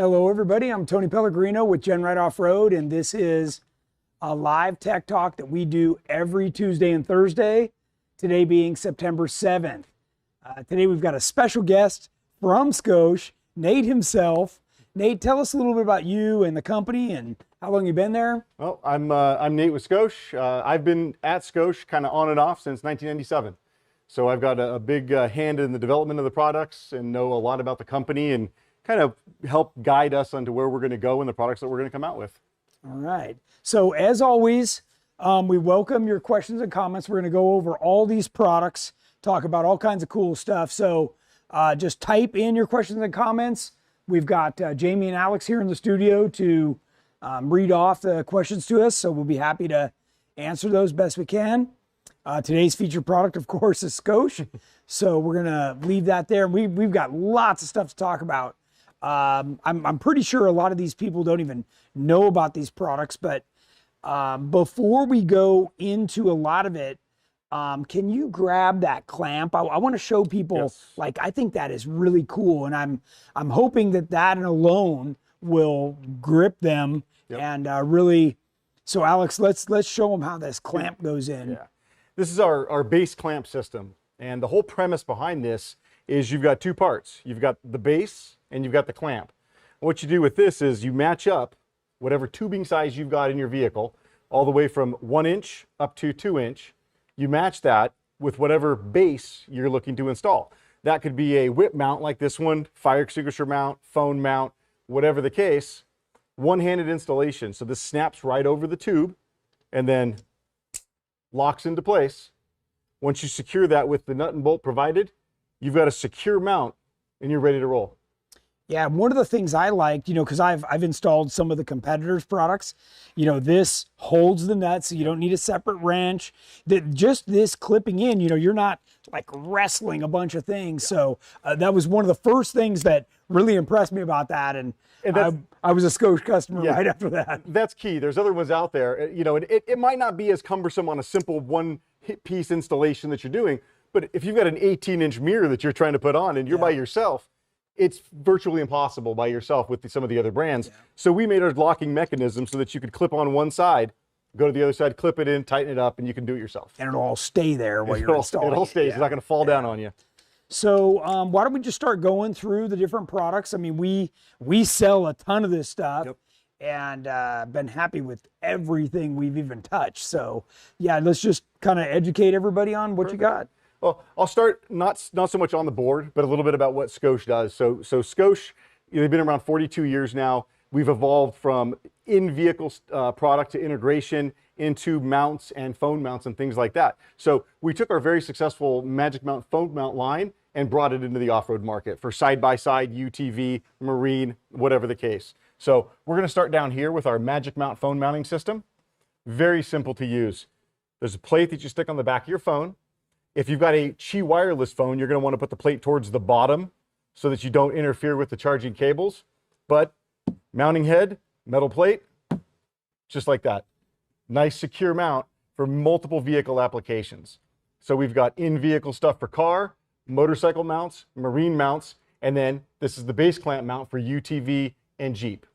Hello everybody, I'm Tony Pellegrino with GenRight Off-Road, and this is a live tech talk that we do every Tuesday and Thursday, today being September 7th. Today we've got a special guest from Skosh, Nate himself. Nate, tell us a little bit about you and the company and how long you've been there. Well, I'm Nate with Scosche. I've been at Scosche kind of on and off since 1997. So I've got a big hand in the development of the products and know a lot about the company and kind of help guide us onto where we're going to go and the products that we're going to come out with. All right. So as always, we welcome your questions and comments. We're going to go over all these products, talk about all kinds of cool stuff. So just type in your questions and comments. We've got Jamie and Alex here in the studio to read off the questions to us. So we'll be happy to answer those best we can. Today's featured product, of course, is Skosh. So we're going to leave that there. We've got lots of stuff to talk about. I'm pretty sure a lot of these people don't even know about these products, but before we go into a lot of it, can you grab that clamp? I want to show people, yes. Like, I think that is really cool, and I'm hoping that alone will grip them. Yep. And really, so Alex, let's show them how this clamp goes in. Yeah. This is our base clamp system, and the whole premise behind this is you've got two parts. You've got the base and you've got the clamp. What you do with this is you match up whatever tubing size you've got in your vehicle, all the way from 1 inch up to 2 inch. You match that with whatever base you're looking to install. That could be a whip mount like this one, fire extinguisher mount, phone mount, whatever the case. One-handed installation. So this snaps right over the tube and then locks into place. Once you secure that with the nut and bolt provided, you've got a secure mount and you're ready to roll. Yeah, one of the things I liked, because I've installed some of the competitors' products, this holds the nuts, so you don't need a separate wrench. Just this clipping in, you're not like wrestling a bunch of things. So that was one of the first things that really impressed me about that. And I was a Skosh customer right after that. That's key. There's other ones out there. It might not be as cumbersome on a simple one-piece installation that you're doing, but if you've got an 18-inch mirror that you're trying to put on and you're by yourself, it's virtually impossible by yourself with some of the other brands. Yeah. So we made our locking mechanism so that you could clip on one side, go to the other side, clip it in, tighten it up, and you can do it yourself. And it'll all stay there while you're installing it. It all stays. It's not going to fall down on you. So why don't we just start going through the different products? I mean, we sell a ton of this stuff. Yep. And been happy with everything we've even touched. So yeah, let's just kind of educate everybody on what you got. Well, I'll start not so much on the board, but a little bit about what Skosh does. So Skosh, they've been around 42 years now. We've evolved from in-vehicle product to integration into mounts and phone mounts and things like that. So we took our very successful Magic Mount phone mount line and brought it into the off-road market for side-by-side, UTV, marine, whatever the case. So we're going to start down here with our Magic Mount phone mounting system. Very simple to use. There's a plate that you stick on the back of your phone. If you've got a Qi wireless phone, you're going to want to put the plate towards the bottom so that you don't interfere with the charging cables. But mounting head, metal plate, just like that. Nice secure mount for multiple vehicle applications. So we've got in-vehicle stuff for car, motorcycle mounts, marine mounts, and then this is the base clamp mount for UTV and Jeep.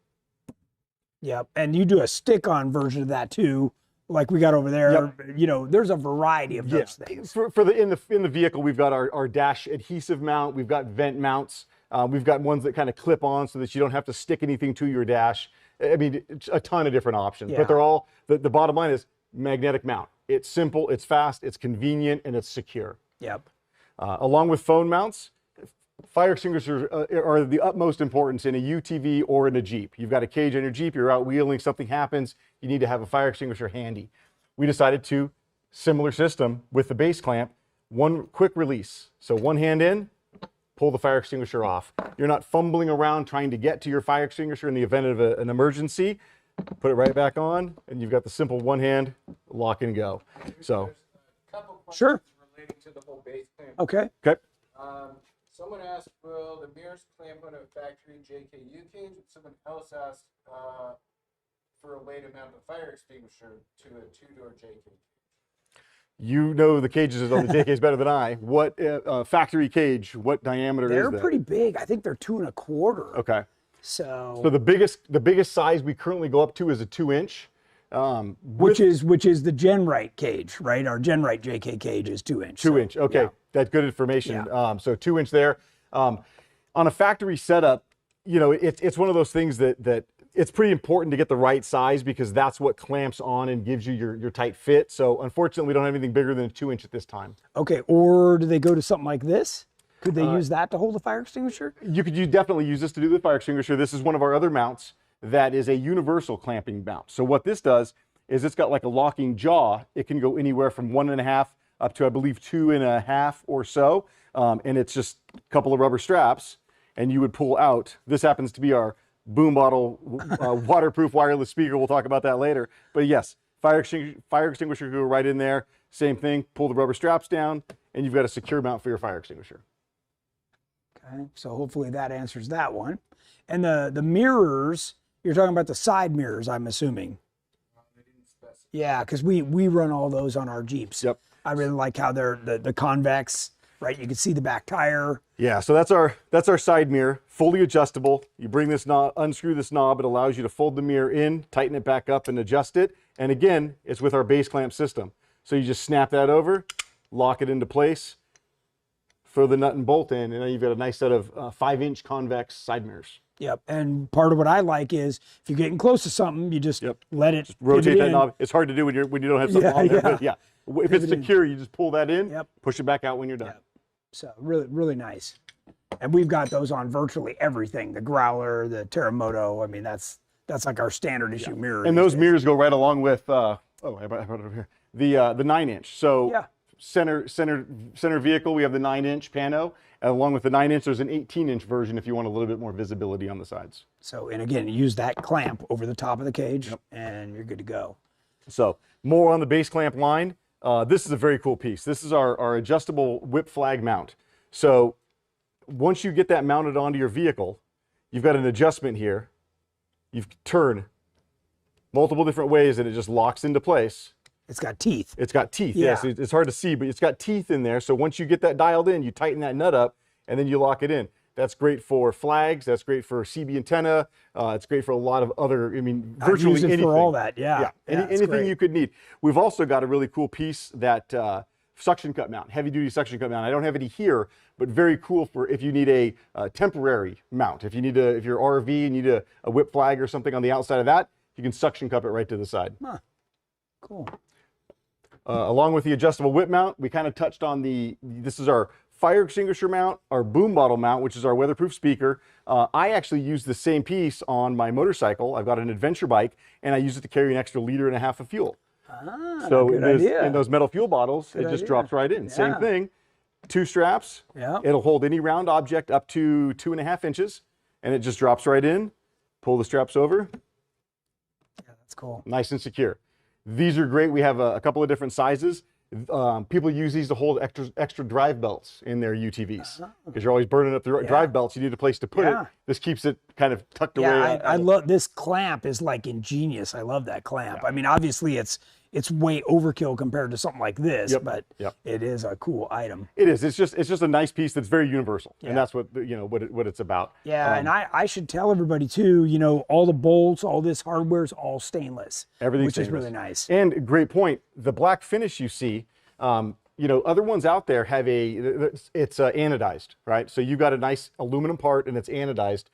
Yep, and you do a stick-on version of that too. Like we got over there. Yep. There's a variety of those things. In the vehicle, we've got our dash adhesive mount. We've got vent mounts. We've got ones that kind of clip on so that you don't have to stick anything to your dash. I mean, a ton of different options. Yeah. But they're all, the bottom line is magnetic mount. It's simple, it's fast, it's convenient, and it's secure. Yep. Along with phone mounts, fire extinguishers are the utmost importance in a UTV or in a Jeep. You've got a cage on your Jeep, you're out wheeling, something happens, you need to have a fire extinguisher handy. We decided to, similar system with the base clamp, one quick release. So one hand in, pull the fire extinguisher off. You're not fumbling around trying to get to your fire extinguisher in the event of an emergency. Put it right back on, and you've got the simple one hand, lock and go. So, a couple questions sure. Relating to the whole base clamp. Okay. Okay. Someone asked, will the mirrors clamp on a factory JKU cage? Someone else asked for a way to mount a fire extinguisher to a two-door J cage. You know the cages on the JKs better than I. What factory cage, what diameter is that? They're pretty big. I think they're 2 1/4. Okay. So the biggest size we currently go up to is a 2-inch. which is the GenRight cage, right? Our GenRight JK cage is 2-inch. 2-inch. Okay, yeah. that's good information. Yeah. So 2-inch there. On a factory setup, you know, it's one of those things that it's pretty important to get the right size because that's what clamps on and gives you your tight fit. So unfortunately, we don't have anything bigger than a 2-inch at this time. Okay, or do they go to something like this? Could they use that to hold a fire extinguisher? You definitely use this to do the fire extinguisher. This is one of our other mounts that is a universal clamping mount. So what this does is it's got like a locking jaw. It can go anywhere from 1.5 up to, I believe, 2.5 or so. And it's just a couple of rubber straps and you would pull out. This happens to be our boom bottle waterproof wireless speaker. We'll talk about that later. But yes, fire extinguisher go right in there. Same thing, pull the rubber straps down and you've got a secure mount for your fire extinguisher. Okay, so hopefully that answers that one. And the mirrors, you're talking about the side mirrors, I'm assuming. Yeah, because we run all those on our Jeeps. Yep. I really like how they're the convex, right? You can see the back tire. Yeah, so that's our side mirror, fully adjustable. You bring this knob, unscrew this knob, it allows you to fold the mirror in, tighten it back up and adjust it. And again, it's with our base clamp system. So you just snap that over, lock it into place, throw the nut and bolt in, and then you've got a nice set of 5-inch convex side mirrors. Yep, and part of what I like is if you're getting close to something, you just let it Rotate that in. knob. It's hard to do when you don't have something on there, but yeah. If it's secure, you just pull that in, push it back out when you're done. Yep. So really nice. And we've got those on virtually everything. The Growler, the Terremoto. I mean, that's like our standard issue mirror. And those mirrors go right along with I brought it over here. The 9-inch. So center vehicle, we have the 9-inch Pano. And along with the 9-inch, there's an 18-inch version if you want a little bit more visibility on the sides. So, and again, use that clamp over the top of the cage and you're good to go. So more on the base clamp line. This is a very cool piece. This is our adjustable whip flag mount. So once you get that mounted onto your vehicle, you've got an adjustment here. You turn multiple different ways and it just locks into place. It's got teeth. It's got teeth, yes. It's hard to see, but it's got teeth in there. So once you get that dialed in, you tighten that nut up and then you lock it in. That's great for flags. That's great for CB antenna. It's great for a lot of other, I mean, virtually anything. For all that, anything you could need. We've also got a really cool piece that suction cup mount, heavy duty suction cup mount. I don't have any here, but very cool for if you need a temporary mount. If you're RV and you need a whip flag or something on the outside of that, you can suction cup it right to the side. Huh. Cool. Along with the adjustable whip mount, we kind of touched on this is our fire extinguisher mount, our boom bottle mount, which is our weatherproof speaker. I actually use the same piece on my motorcycle. I've got an adventure bike, and I use it to carry an extra 1.5 liters of fuel. So in those metal fuel bottles, it just drops right in. Same thing, 2 straps. Yeah. It'll hold any round object up to 2.5 inches, and it just drops right in. Pull the straps over. Yeah, that's cool. Nice and secure. These are great. We have a couple of different sizes. People use these to hold extra drive belts in their UTVs because you're always burning up the drive belts. You need a place to put it. This keeps it kind of tucked away. I love this clamp. Is like ingenious. I love that clamp. I mean, obviously it's way overkill compared to something like this, but it is a cool item. It is. It's just a nice piece that's very universal, and that's what what it's about. Yeah, and I should tell everybody too. You know, all the bolts, all this hardware is all stainless. Everything's which stainless. Is really nice. And great point. The black finish you see. Other ones out there have it's anodized, right? So you've got a nice aluminum part and it's anodized.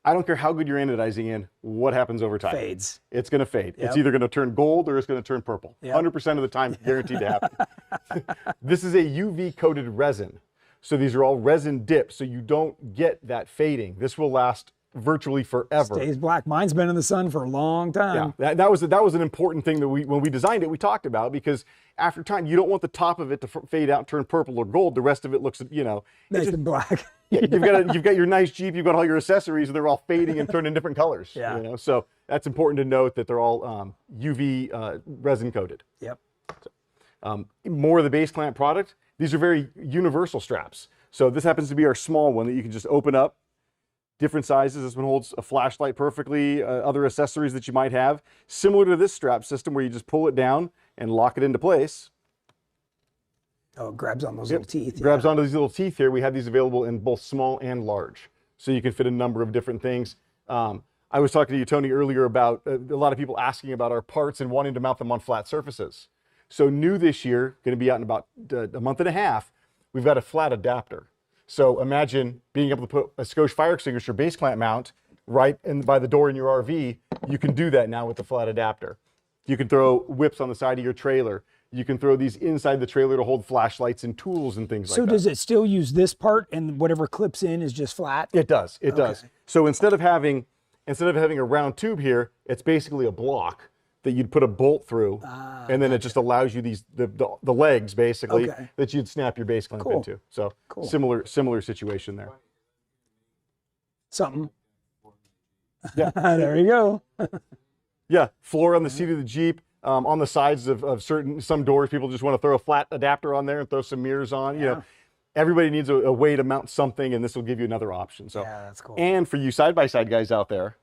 I don't care how good you're anodizing in, what happens over time? Fades. It's going to fade. It's either going to turn gold or it's going to turn purple. 100% of the time, guaranteed to happen. This is a UV coated resin. So these are all resin dipped, so you don't get that fading. This will last virtually forever. Stays black. Mine's been in the sun for a long time. Yeah, that was an important thing that when we designed it, we talked about, because after time, you don't want the top of it to fade out and turn purple or gold. The rest of it looks, nice and black. You've got your nice Jeep, you've got all your accessories, and they're all fading and turning different colors. So that's important to note that they're all UV resin coated. Yep. So, more of the base clamp product. These are very universal straps. So this happens to be our small one that you can just open up. Different sizes. This one holds a flashlight perfectly, other accessories that you might have. Similar to this strap system where you just pull it down and lock it into place. Oh, it grabs on those little teeth. Grabs onto these little teeth here. We have these available in both small and large. So you can fit a number of different things. I was talking to you, Tony, earlier about a lot of people asking about our parts and wanting to mount them on flat surfaces. So new this year, going to be out in about a month and a half, we've got a flat adapter. So imagine being able to put a Skosh fire extinguisher base clamp mount right by the door in your RV. You can do that now with the flat adapter. You can throw whips on the side of your trailer. You can throw these inside the trailer to hold flashlights and tools and things like that. So does it still use this part and whatever clips in is just flat? It does, it does. So instead of having a round tube here, it's basically a block that you'd put a bolt through, and then it just allows you the legs basically that you'd snap your base clamp into. So similar situation there. Something. Yeah. There you go. Yeah, floor on the seat of the Jeep, on the sides of some doors. People just want to throw a flat adapter on there and throw some mirrors on. You know, everybody needs a way to mount something, and this will give you another option. So, yeah, that's cool. And for you side-by-side guys out there,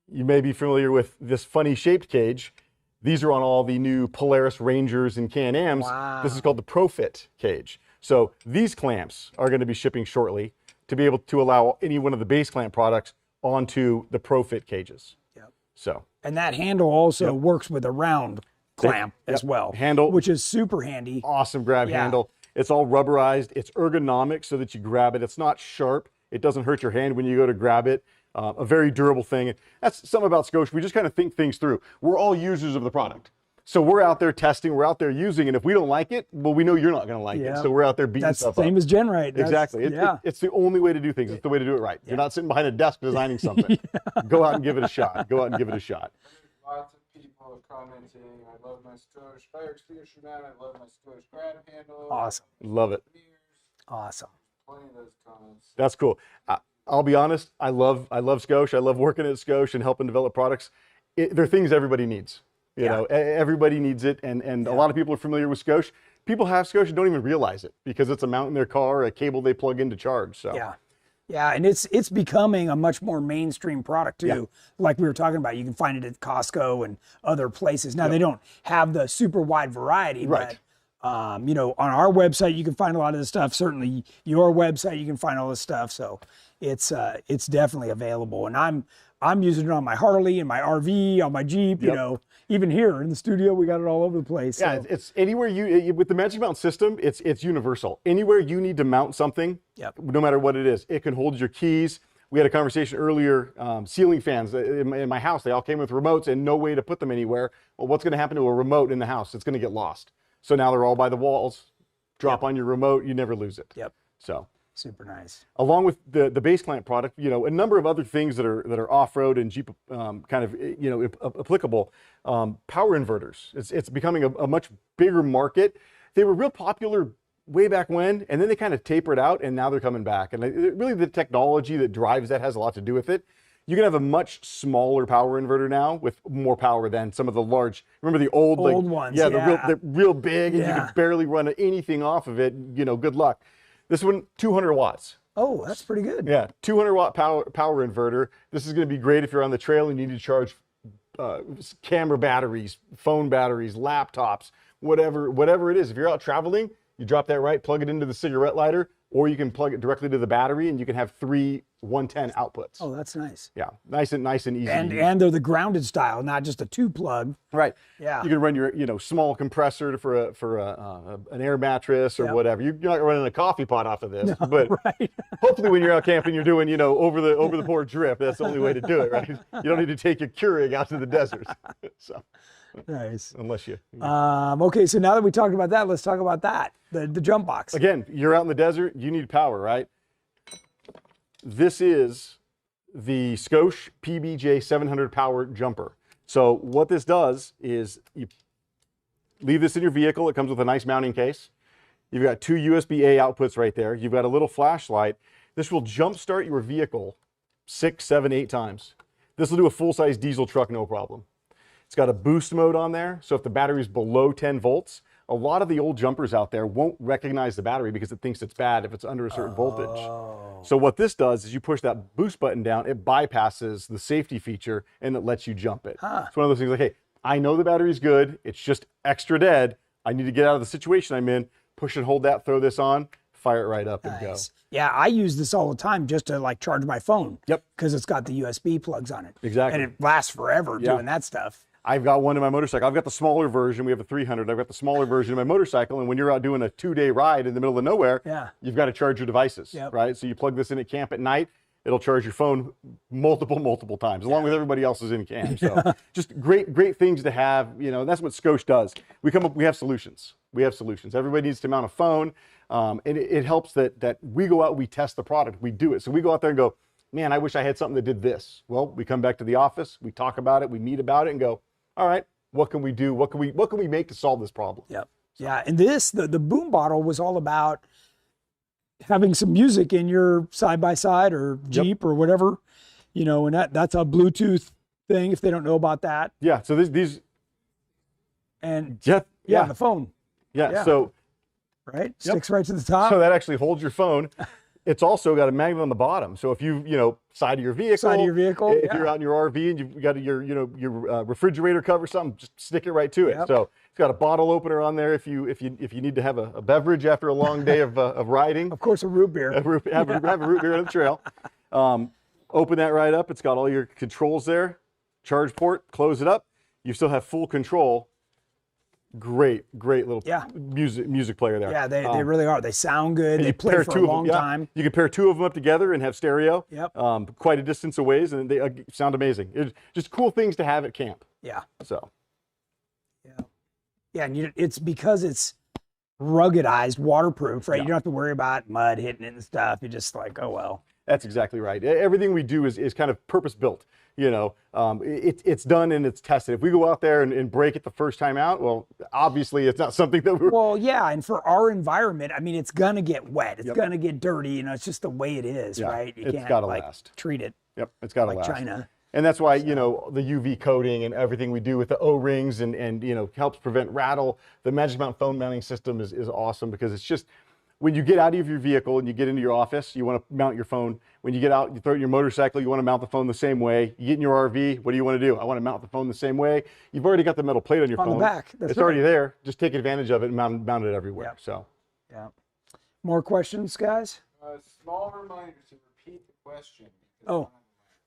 you may be familiar with this funny shaped cage. These are on all the new Polaris Rangers and Can-Ams. Wow. This is called the ProFit cage. So these clamps are going to be shipping shortly to be able to allow any one of the base clamp products onto the ProFit cages. Yep. So. And that handle also works with a round clamp as well. Handle. Which is super handy. Awesome grab handle. It's all rubberized. It's ergonomic so that you grab it. It's not sharp. It doesn't hurt your hand when you go to grab it. A very durable thing. That's something about Skosh. We just kind of think things through. We're all users of the product. So we're out there testing, we're out there using, and if we don't like it, well, we know you're not going to like it. So we're out there beating stuff up. That's the same as GenRight. Exactly. It's the only way to do things. It's the way to do it right. You're not sitting behind a desk designing something. Go out and give it a shot. Go out and give it a shot. Lots of people commenting, I love my Skosh fire extinguisher mount, I love my Skosh grab handle. Awesome. Love it. Awesome. Plenty of those comments. That's cool. I'll be honest, I love Skosh. I love working at Skosh and helping develop products. They're things everybody needs. You know, everybody needs it, and a lot of people are familiar with Skosh. People have Skosh and don't even realize it because it's a mount in their car, a cable they plug in to charge. So yeah, and it's becoming a much more mainstream product too. Like we were talking about, you can find it at Costco and other places. Now they don't have the super wide variety, but you know, on our website you can find a lot of this stuff. Certainly your website you can find all this stuff. So it's definitely available, and I'm using it on my Harley and my RV, on my Jeep. You know, even here in the studio, we got it all over the place. Yeah, so. it's anywhere with the Magic Mount system, it's universal. Anywhere you need to mount something, no matter what it is, it can hold your keys. We had a conversation earlier, ceiling fans in my house, they all came with remotes and no way to put them anywhere. Well, what's going to happen to a remote in the house? It's going to get lost. So now they're all by the walls. Drop on your remote, you never lose it. So. Super nice. Along with the base clamp product, you know, a number of other things that are off-road and Jeep kind of, you know, applicable. Power inverters. It's becoming a much bigger market. They were real popular way back when, and then they kind of tapered out, and now they're coming back. And really the technology that drives that has a lot to do with it. You can have a much smaller power inverter now with more power than some of the large, remember the old ones? Yeah, the real big, and you can barely run anything off of it. You know, good luck. This one, 200 watts. Oh, that's pretty good. Yeah, 200 watt power inverter. This is going to be great if you're on the trail and you need to charge camera batteries, phone batteries, laptops, whatever it is. If you're out traveling, you drop that right, plug it into the cigarette lighter, or you can plug it directly to the battery, and you can have 3 110 outputs. Oh, that's nice. Yeah, nice and easy. And they're the grounded style, not just a 2-plug. Right. Yeah. You can run your small compressor for an air mattress or whatever. You're not running a coffee pot off of this, but hopefully when you're out camping, you're doing over the board drip. That's the only way to do it, right? You don't need to take your Keurig out to the desert. So. Nice. Unless you. Okay, so now that we talked about that, let's talk about that. The jump box. Again, you're out in the desert, you need power, right? This is the Scosche PBJ 700 power jumper. So what this does is you leave this in your vehicle. It comes with a nice mounting case. You've got 2 USB-A outputs right there. You've got a little flashlight. This will jump start your vehicle 6, 7, 8 times. This will do a full-size diesel truck, no problem. It's got a boost mode on there, so if the battery is below 10 volts, a lot of the old jumpers out there won't recognize the battery because it thinks it's bad if it's under a certain voltage. So what this does is you push that boost button down, it bypasses the safety feature, and it lets you jump it. It's one of those things like, hey, I know the battery's good, it's just extra dead, I need to get out of the situation I'm in, push and hold that, throw this on, fire it right up and go. Nice. Yeah, I use this all the time just to like charge my phone. Yep. Because it's got the USB plugs on it. Exactly. And it lasts forever doing that stuff. I've got one in my motorcycle. I've got the smaller version. We have a 300. I've got the smaller version of my motorcycle. And when you're out doing a 2-day ride in the middle of nowhere, you've got to charge your devices, right? So you plug this in at camp at night. It'll charge your phone multiple times, along with everybody else's in camp. So just great things to have. You know, that's what Skosh does. We have solutions. We have solutions. Everybody needs to mount a phone. And it helps that we go out, we test the product, we do it. So we go out there and go, man, I wish I had something that did this. Well, we come back to the office, we talk about it, we meet about it and go, all right, what can we do? What can we make to solve this problem? Yep. Yeah. And the boom bottle was all about having some music in your side-by-side or Jeep or whatever, you know, and that's a Bluetooth thing if they don't know about that. Yeah. So these and the phone. Yeah. So right, sticks right to the top. So that actually holds your phone. It's also got a magnet on the bottom. So if side of your vehicle, if you're out in your RV and you've got your refrigerator cover, something, just stick it right to it. So it's got a bottle opener on there if you need to have a beverage after a long day of riding. Of course, a root beer. Have a root beer on the trail. Open that right up. It's got all your controls there. Charge port. Close it up. You still have full control. Great little music player there. Yeah, they really are. They sound good. They play for a long time. You can pair two of them up together and have stereo. Yep. Quite a distance away, and they sound amazing. It's just cool things to have at camp. Yeah. So. Yeah, and it's because it's ruggedized, waterproof, right? You don't have to worry about mud hitting it and stuff. You're just like, oh well. That's exactly right. Everything we do is kind of purpose built. You know, it's done and it's tested. If we go out there and break it the first time out, well, obviously it's not something that we're... Well, yeah, and for our environment, I mean, it's gonna get wet. It's gonna get dirty. You know, it's just the way it is, right? You can't last. Treat it. Yep, it's gotta last. Like China. And that's why, you know, the UV coating and everything we do with the O-rings and you know, helps prevent rattle. The Magic Mount phone mounting system is awesome because it's just, when you get out of your vehicle and you get into your office, you want to mount your phone. When you get out, you throw it in your motorcycle, you want to mount the phone the same way. You get in your RV, what do you want to do? I want to mount the phone the same way. You've already got the metal plate on your phone. On the back. It's already there. Just take advantage of it and mount it everywhere. So. Yeah. More questions, guys? Small reminder to repeat the question. Oh.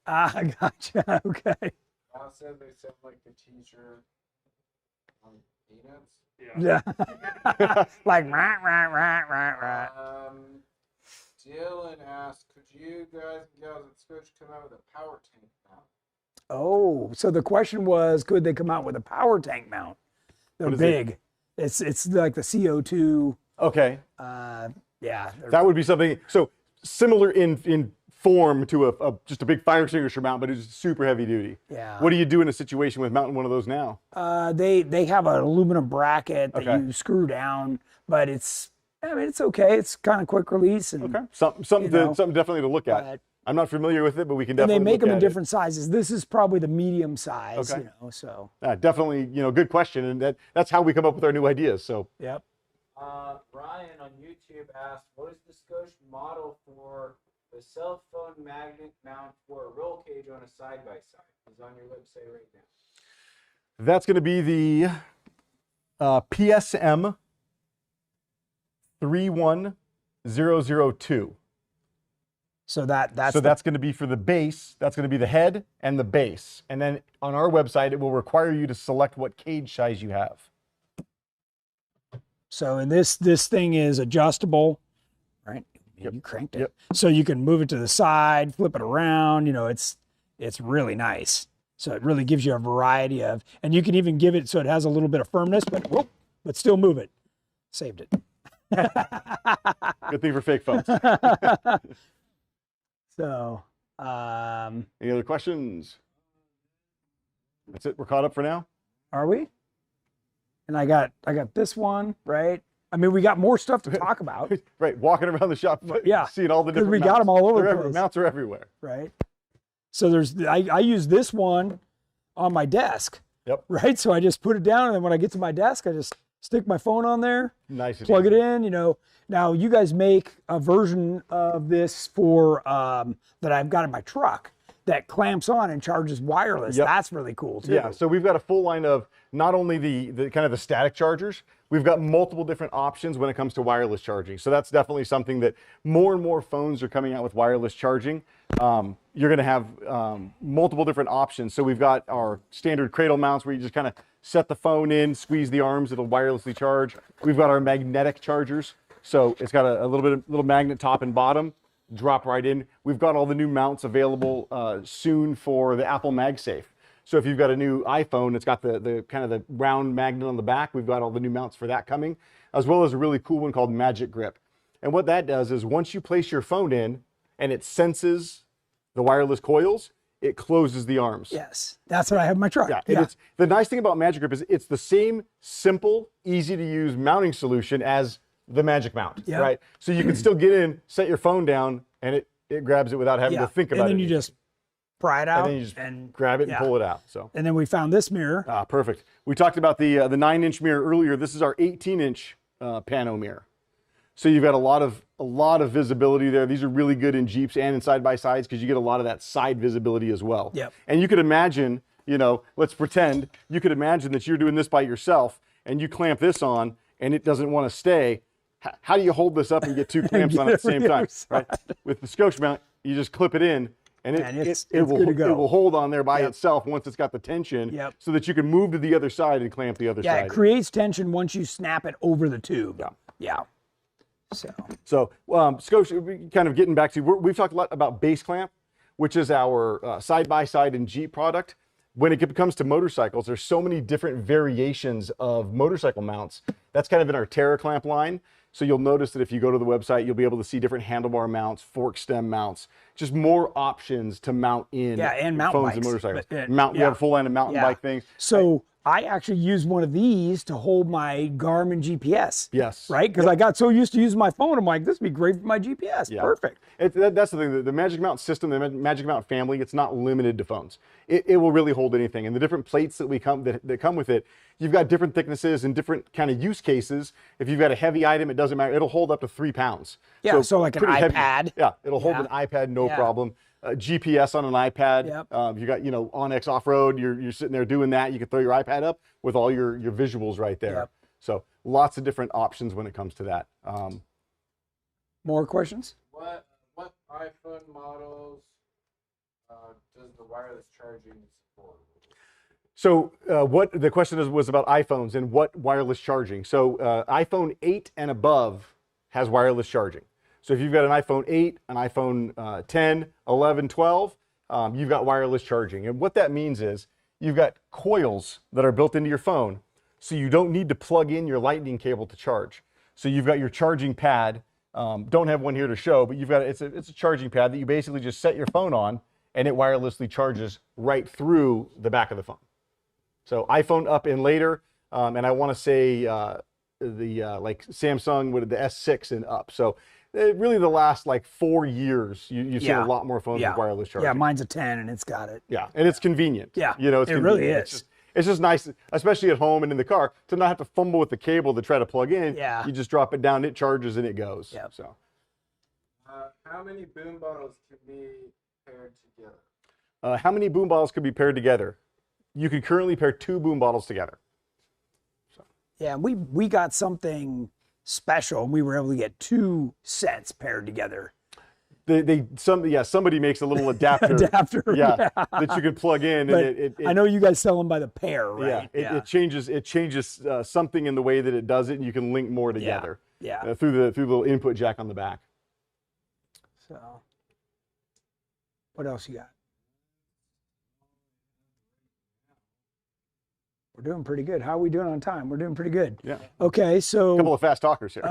I gotcha. Okay. Al said they sound like the teacher on Peanuts. Yeah. Like rah. Dylan asked, could you guys and gals at Scosche come out with a power tank mount? Oh, so the question was, could they come out with a power tank mount? They're big. It's like the CO2. Okay. Yeah. That would be something. So similar in form to just a big fire extinguisher mount, but it's super heavy duty. Yeah. What do you do in a situation with mounting one of those now? They have an aluminum bracket that you screw down, but it's okay. It's kind of quick release. And, something definitely to look at. I'm not familiar with it, but we can definitely. And they make them in different sizes. This is probably the medium size. You know, so. Definitely, good question, and that's how we come up with our new ideas. So. Yep. Ryan on YouTube asked, what is the Scosche model for the cell phone magnet mount for a roll cage on a side-by-side? It's on your website right now. That's going to be the PSM 31002. So that's going to be for the base. That's going to be the head and the base. And then on our website, it will require you to select what cage size you have. So and this thing is adjustable, right? You cranked it. So you can move it to the side, flip it around. You know, it's really nice. So it really gives you a variety of, and you can even give it so it has a little bit of firmness, but still move it. Saved it. Good thing for fake phones. So, any other questions? That's it. We're caught up for now. Are we? And I got this one, right? I mean, we got more stuff to talk about. Right, walking around the shop, seeing all the different mounts. We got them all over the place. Mounts are everywhere. Right. So I use this one on my desk. Yep. Right. So I just put it down, and then when I get to my desk, I just stick my phone on there. Nice. Plug it in. You know. Now you guys make a version of this for that I've got in my truck that clamps on and charges wireless. Yep. That's really cool too. Yeah, so we've got a full line of not only the kind of the static chargers, we've got multiple different options when it comes to wireless charging. So that's definitely something that more and more phones are coming out with wireless charging. You're going to have multiple different options. So we've got our standard cradle mounts where you just kind of set the phone in, squeeze the arms, it'll wirelessly charge. We've got our magnetic chargers. So it's got a little magnet top and bottom, drop right in. We've got all the new mounts available soon for the Apple Magsafe. So if you've got a new iPhone, it's got the kind of the round magnet on the back. We've got all the new mounts for that coming, as well as a really cool one called Magic Grip. And what that does is once you place your phone in and it senses the wireless coils, it closes the arms. Yes, that's what I have in my truck. Yeah, It's, the nice thing about Magic Grip is it's the same simple, easy to use mounting solution as the Magic Mount, right? So you can still get in, set your phone down, and it grabs it without having to think about it. And then you just pry it out and then you just grab it and pull it out. So. And then we found this mirror. Ah, perfect. We talked about the 9-inch mirror earlier. This is our 18-inch Pano Mirror. So you've got a lot of visibility there. These are really good in Jeeps and in side-by-sides because you get a lot of that side visibility as well. Yep. And you could imagine, you know, let's pretend, you could imagine that you're doing this by yourself and you clamp this on and it doesn't want to stay. How do you hold this up and get two clamps on at the same time, right? With the Scosche mount, you just clip it in and it will hold on there by itself once it's got the tension so that you can move to the other side and clamp the other side. Yeah, it creates tension once you snap it over the tube. Yeah. So Skosh, kind of getting back to, we've talked a lot about base clamp, which is our side-by-side and Jeep product. When it comes to motorcycles, there's so many different variations of motorcycle mounts. That's kind of in our Terra clamp line. So you'll notice that if you go to the website, you'll be able to see different handlebar mounts, fork stem mounts, just more options to mount in and mountain phones bikes. and motorcycles. But, we have a full line of mountain bike things. So I actually use one of these to hold my Garmin GPS. Yes. Right? Because I got so used to using my phone, I'm like, this would be great for my GPS. Perfect. That's the thing. The Magic Mount system, the Magic Mount family, it's not limited to phones. It will really hold anything. And the different plates that come with it, you've got different thicknesses and different kind of use cases. If you've got a heavy item, it doesn't matter. It'll hold up to 3 pounds. Yeah, so like an iPad. Heavy. Yeah, it'll hold an iPad, no problem. GPS on an iPad. You got, you know, Onyx off-road, you're sitting there doing that. You can throw your iPad up with all your visuals right there. So lots of different options when it comes to that. More questions? What iPhone models does the wireless charging support? So what the question was about iPhones and what wireless charging. So iPhone 8 and above has wireless charging. So if you've got an iPhone 8, an iPhone 10, 11, 12, you've got wireless charging. And what that means is you've got coils that are built into your phone, so you don't need to plug in your lightning cable to charge. So you've got your charging pad. Don't have one here to show, but you've got it's a charging pad that you basically just set your phone on, and it wirelessly charges right through the back of the phone. So iPhone up and later, and I want to say like Samsung with the S6 and up. So really the last like 4 years, you've seen a lot more phones with wireless charging. Yeah, mine's a 10 and it's got it. Yeah, and it's convenient. Yeah, you know, it really is. It's just nice, especially at home and in the car, to not have to fumble with the cable to try to plug in. Yeah. You just drop it down, it charges, and it goes. Yeah. So. How many boom bottles can be paired together? How many boom bottles could be paired together? You could currently pair 2 boom bottles together. So. Yeah, we got something special, and we were able to get 2 sets paired together. Somebody makes a little adapter. That you can plug in, but and I know you guys sell them by the pair, right? It changes something in the way that it does it, and you can link more together. Through the little input jack on the back. So, what else you got? We're doing pretty good. How are we doing on time? We're doing pretty good. Yeah. Okay, so a couple of fast talkers here.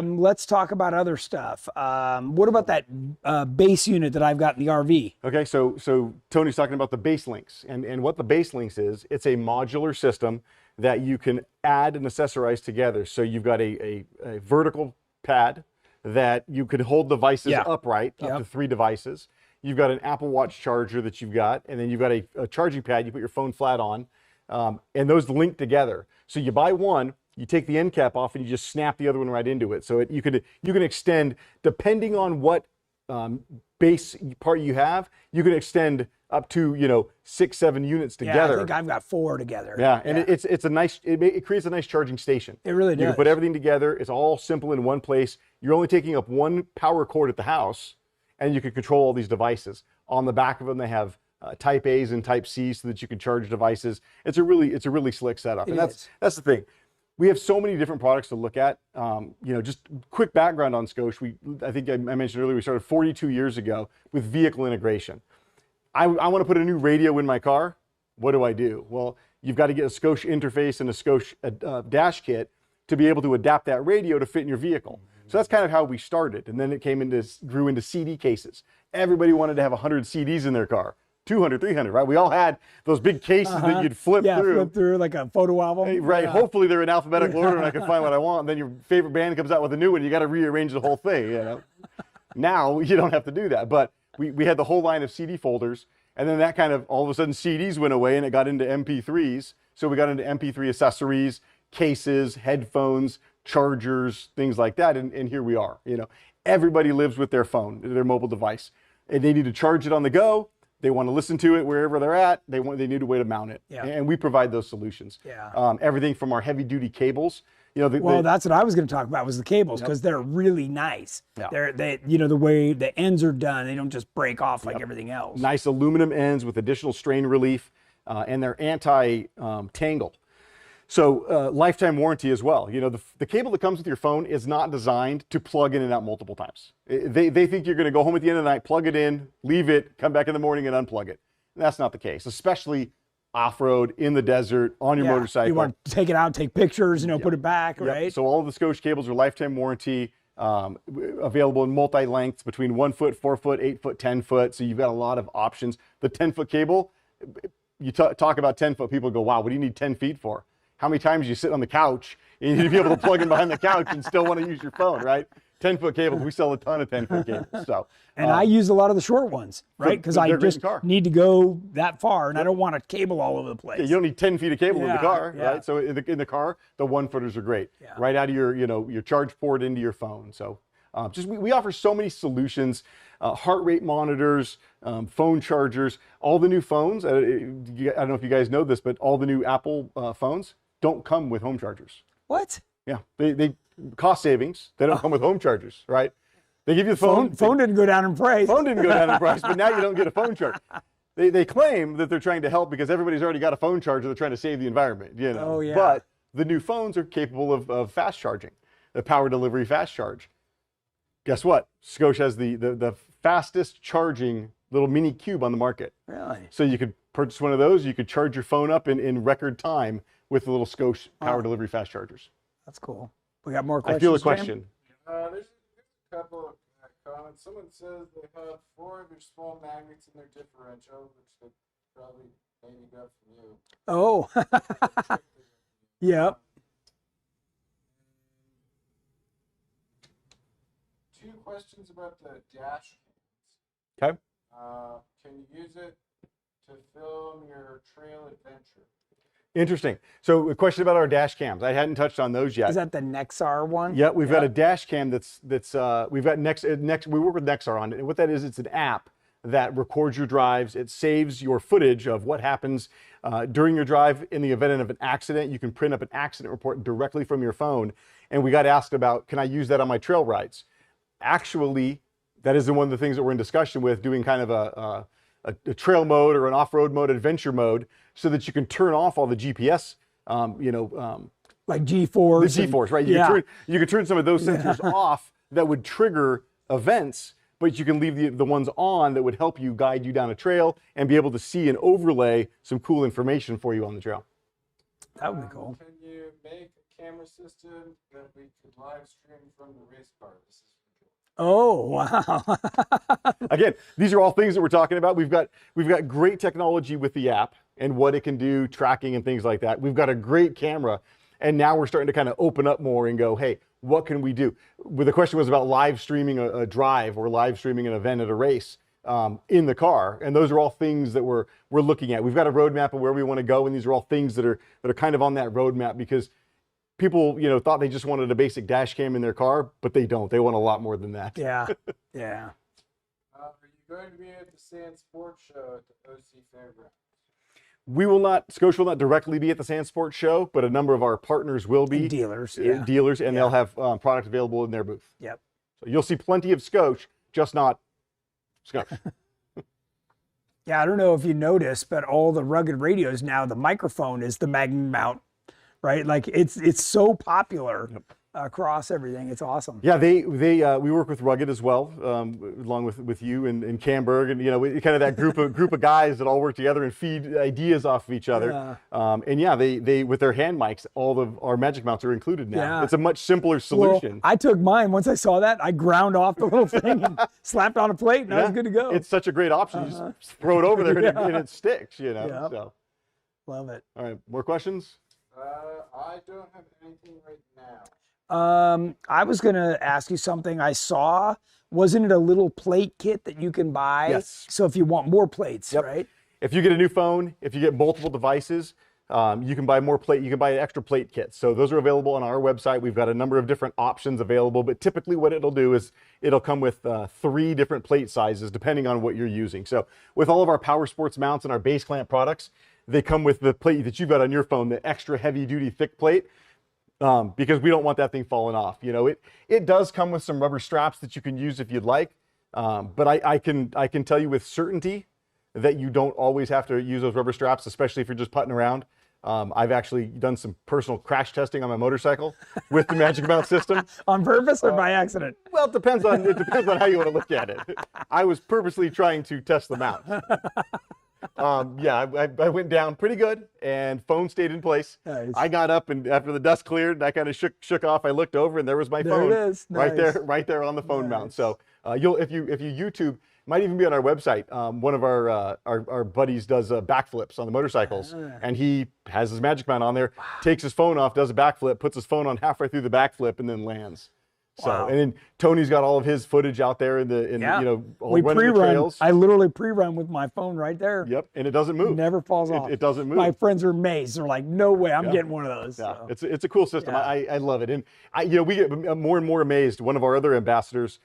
let's talk about other stuff. What about that base unit that I've got in the RV? Okay, so Tony's talking about the base links, and what the base links is, it's a modular system that you can add and accessorize together. So you've got a vertical pad that you could hold devices upright, up to 3 devices. You've got an Apple Watch charger that you've got, and then you've got a charging pad you put your phone flat on. And those link together. So you buy one, you take the end cap off, and you just snap the other one right into it. So you can extend, depending on what base part you have, you can extend up to 6-7 units together. Yeah, I think I've got 4 together. Yeah, and it's a nice, it creates a nice charging station. It really does. You can put everything together. It's all simple in one place. You're only taking up one power cord at the house, and you can control all these devices. On the back of them, they have Type A's and Type C's so that you can charge devices. It's a really slick setup, and that's the thing. We have so many different products to look at. Just quick background on Skosh. I think I mentioned earlier, we started 42 years ago with vehicle integration. I want to put a new radio in my car. What do? Well, you've got to get a Skosh interface and a Skosh dash kit to be able to adapt that radio to fit in your vehicle. So that's kind of how we started. And then it grew into CD cases. Everybody wanted to have 100 CDs in their car. 200, 300, right? We all had those big cases that you'd flip through. Yeah, flip through like a photo album. Right. Yeah. Hopefully they're in alphabetical order and I can find what I want. And then your favorite band comes out with a new one. You got to rearrange the whole thing, Now you don't have to do that. But we had the whole line of CD folders. And then that kind of, all of a sudden CDs went away and it got into MP3s. So we got into MP3 accessories, cases, headphones, chargers, things like that. And here we are. Everybody lives with their phone, their mobile device. And they need to charge it on the go. They want to listen to it wherever they're at. They need a way to mount it. Yeah. And we provide those solutions. Yeah. Everything from our heavy duty cables. Well, that's what I was going to talk about was the cables because they're really nice. Yeah. The way the ends are done, they don't just break off like everything else. Nice aluminum ends with additional strain relief, and they're anti-tangle. So lifetime warranty as well. The cable that comes with your phone is not designed to plug in and out multiple times. They think you're going to go home at the end of the night, plug it in, leave it, come back in the morning and unplug it. And that's not the case, especially off-road, in the desert, on your motorcycle. You want to take it out, take pictures, put it back, right? So all of the Skosh cables are lifetime warranty, available in multi-lengths between 1 foot, 4 foot, 8 foot, 10 foot. So you've got a lot of options. The 10-foot cable, you talk about 10-foot, people go, wow, what do you need 10 feet for? How many times you sit on the couch and you need to be able to plug in behind the couch and still want to use your phone, right? 10-foot cables, we sell a ton of 10-foot cables. So, and I use a lot of the short ones, right? Because I just need to go that far and I don't want a cable all over the place. Yeah, you don't need 10 feet of cable in the car, right? So in the car, the 1-footers are great. Yeah. Right out of your charge port into your phone. So we offer so many solutions, heart rate monitors, phone chargers, all the new phones. I don't know if you guys know this, but all the new Apple phones don't come with home chargers. What? Yeah, they cost savings. They don't come with home chargers, right? They give you the phone. Phone didn't go down in price. Phone didn't go down in price, but now you don't get a phone charger. They claim that they're trying to help because everybody's already got a phone charger. They're trying to save the environment, Oh, yeah. But the new phones are capable of fast charging, the power delivery fast charge. Guess what? Skosh has the fastest charging little mini cube on the market. Really? So you could purchase one of those. You could charge your phone up in record time with the little Skosh power delivery fast chargers. That's cool. We got more questions. I feel a question. There's a couple of comments. Someone says they have 4 of your small magnets in their differential, which they probably maybe got from you. Oh. Yep. 2 questions about the dash cams. Okay. Can you use it to film your trail adventure? Interesting. So a question about our dash cams. I hadn't touched on those yet. Is that the Nexar one? Yeah, we've got a dash cam that's we've got next we work with Nexar on it. And what that is, it's an app that records your drives. It saves your footage of what happens during your drive. In the event of an accident, you can print up an accident report directly from your phone. And we got asked about, can I use that on my trail rides? Actually, that is one of the things that we're in discussion with, doing kind of a trail mode or an off-road mode, adventure mode, so that you can turn off all the GPS, like G-force. The G-force, right? You can turn some of those sensors off that would trigger events, but you can leave the ones on that would help you guide you down a trail and be able to see and overlay some cool information for you on the trail. That would be cool. Can you make a camera system that we could live stream from the race car? This is Oh, wow. Again, these are all things that we're talking about. We've got great technology with the app and what it can do, tracking and things like that. We've got a great camera, and now we're starting to kind of open up more and go, hey, what can we do? Well, the question was about live streaming a drive or live streaming an event at a race in the car, and those are all things that we're looking at. We've got a roadmap of where we want to go, and these are all things that are kind of on that roadmap, because people, thought they just wanted a basic dash cam in their car, but they don't. They want a lot more than that. Yeah, yeah. going to be at the Sand Sports Show at the OC Fairgrounds? We will not, Skosh will not directly be at the Sand Sports Show, but a number of our partners will be. And dealers, Dealers, and they'll have product available in their booth. Yep. So you'll see plenty of Skosh, just not Skosh. Yeah, I don't know if you noticed, but all the rugged radios now, the microphone is the magnet mount, right? Like it's so popular across everything. It's awesome. Yeah, we work with Rugged as well, along with you and Camberg, and kind of that group of guys that all work together and feed ideas off of each other. And yeah, they with their hand mics, all of our magic mounts are included now. Yeah. It's a much simpler solution. Well, I took mine once I saw that. I ground off the little thing and slapped on a plate, and I was good to go. It's such a great option. You just throw it over there and it sticks. Yep. So. Love it. All right, more questions? I don't have anything right now. I was going to ask you something I saw. Wasn't it a little plate kit that you can buy? Yes. So if you want more plates, right? If you get a new phone, if you get multiple devices, you can buy more plate. You can buy an extra plate kit. So those are available on our website. We've got a number of different options available, but typically what it'll do is it'll come with 3 different plate sizes depending on what you're using. So with all of our power sports mounts and our base clamp products, they come with the plate that you've got on your phone, the extra heavy duty thick plate. Because we don't want that thing falling off. It does come with some rubber straps that you can use if you'd like, but I can tell you with certainty that you don't always have to use those rubber straps, especially if you're just putting around. I've actually done some personal crash testing on my motorcycle with the Magic Mount system. On purpose or by accident? Well, it depends on how you want to look at it. I was purposely trying to test the mount. I went down pretty good, and phone stayed in place. Nice. I got up, and after the dust cleared, and I kind of shook off. I looked over, and there was my phone. There it is. Right Nice. right there on the phone mount. So if you YouTube, might even be on our website. One of our buddies does backflips on the motorcycles, and he has his Magic Mount on there. Takes his phone off, does a backflip, puts his phone on halfway through the backflip, and then lands. So, and then Tony's got all of his footage out there all we running the trails. I literally pre-run with my phone right there. Yep, and it doesn't move. Never falls off. It doesn't move. My friends are amazed. They're like, "No way, I'm getting one of those." Yeah, So. it's a cool system. Yeah. I love it, and we get more and more amazed. One of our other ambassadors,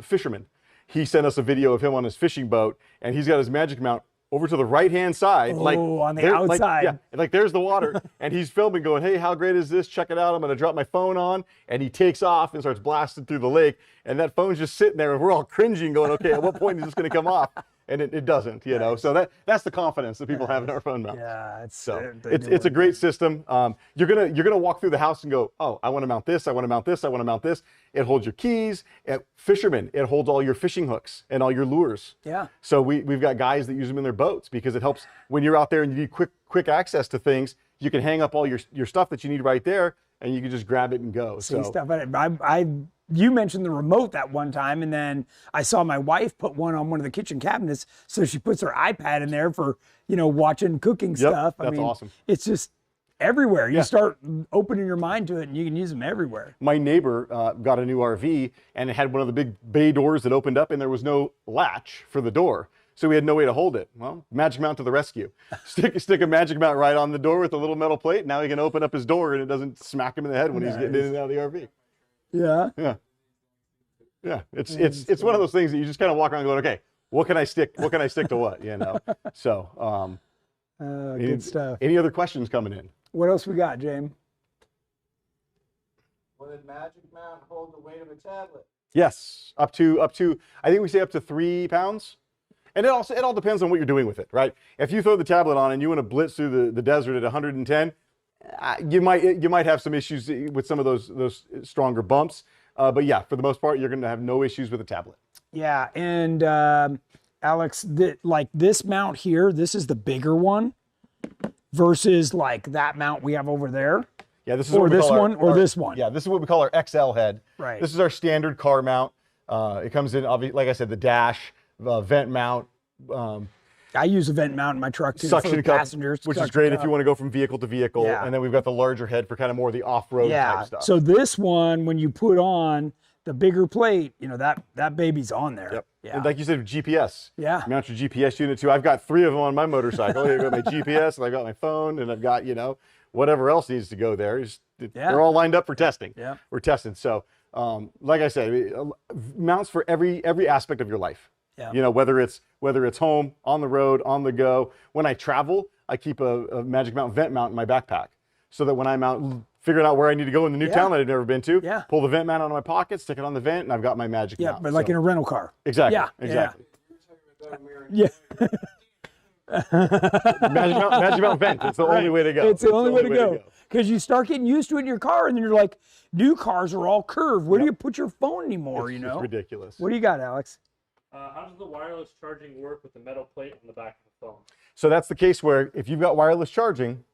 fisherman, he sent us a video of him on his fishing boat, and he's got his Magic Mount over to the right-hand side. On the outside. There's the water. And he's filming going, hey, how great is this? Check it out. I'm going to drop my phone on. And he takes off and starts blasting through the lake. And that phone's just sitting there, and we're all cringing going, okay, at what point is this going to come off? And it doesn't, know. So that's the confidence that people have in our phone mounts. Yeah, it's a great system. You're gonna walk through the house and go, oh, I want to mount this, I want to mount this, I want to mount this. It holds your keys. At fishermen, it holds all your fishing hooks and all your lures. Yeah. So we've got guys that use them in their boats because it helps when you're out there and you need quick access to things. You can hang up all your stuff that you need right there, and you can just grab it and go. You mentioned the remote that one time, and then I saw my wife put one on one of the kitchen cabinets, so she puts her iPad in there for watching cooking stuff. That's awesome. It's just everywhere. You start opening your mind to it, and you can use them everywhere. My neighbor got a new RV, and it had one of the big bay doors that opened up, and there was no latch for the door. So we had no way to hold it. Well, Magic Mount to the rescue. Stick a Magic Mount right on the door with a little metal plate. Now he can open up his door, and it doesn't smack him in the head when he's getting in and out of the RV. Yeah. Yeah. It's one of those things that you just kind of walk around going, okay, what can I stick to what, So good stuff. Any other questions coming in? What else we got, James? Will the Magic Mount hold the weight of a tablet? Yes, up to I think we say up to 3 pounds. And it all depends on what you're doing with it, right? If you throw the tablet on and you want to blitz through the desert at 110, you might have some issues with some of those stronger bumps. But yeah, for the most part, you're going to have no issues with the tablet. Yeah, and Alex, like this mount here, this is the bigger one versus like that mount we have over there. Yeah, this is this one. Yeah, this is what we call our XL head. Right. This is our standard car mount. It comes in, like I said, the dash, vent mount. I use a vent mount in my truck too, suction for cup, passengers, which is great if you want to go from vehicle to vehicle. Yeah. And then we've got the larger head for kind of more of the off-road type stuff. So this one, when you put on the bigger plate, that baby's on there. Yep. Yeah. And like you said, GPS. Yeah. Mount your GPS unit too. I've got 3 of them on my motorcycle. I've got my GPS, and I've got my phone, and I've got, whatever else needs to go there. They're all lined up for testing. Yeah. We're testing. So, like I said, mounts for every aspect of your life. Yeah. You know, whether it's home, on the road, on the go. When I travel, I keep a Magic Mount vent mount in my backpack, so that when I'm out figuring out where I need to go in the new town that I've never been to, pull the vent mount out of my pocket, stick it on the vent, and I've got my Magic mount. But like in a rental car. Exactly. Yeah. Exactly. Yeah. Magic Mount vent. It's the only way to go. It's the only way to go. Because you start getting used to it in your car, and then you're like, new cars are all curved. Where do you put your phone anymore? It's It's ridiculous. What do you got, Alex? How does the wireless charging work with the metal plate on the back of the phone? So that's the case where if you've got wireless charging,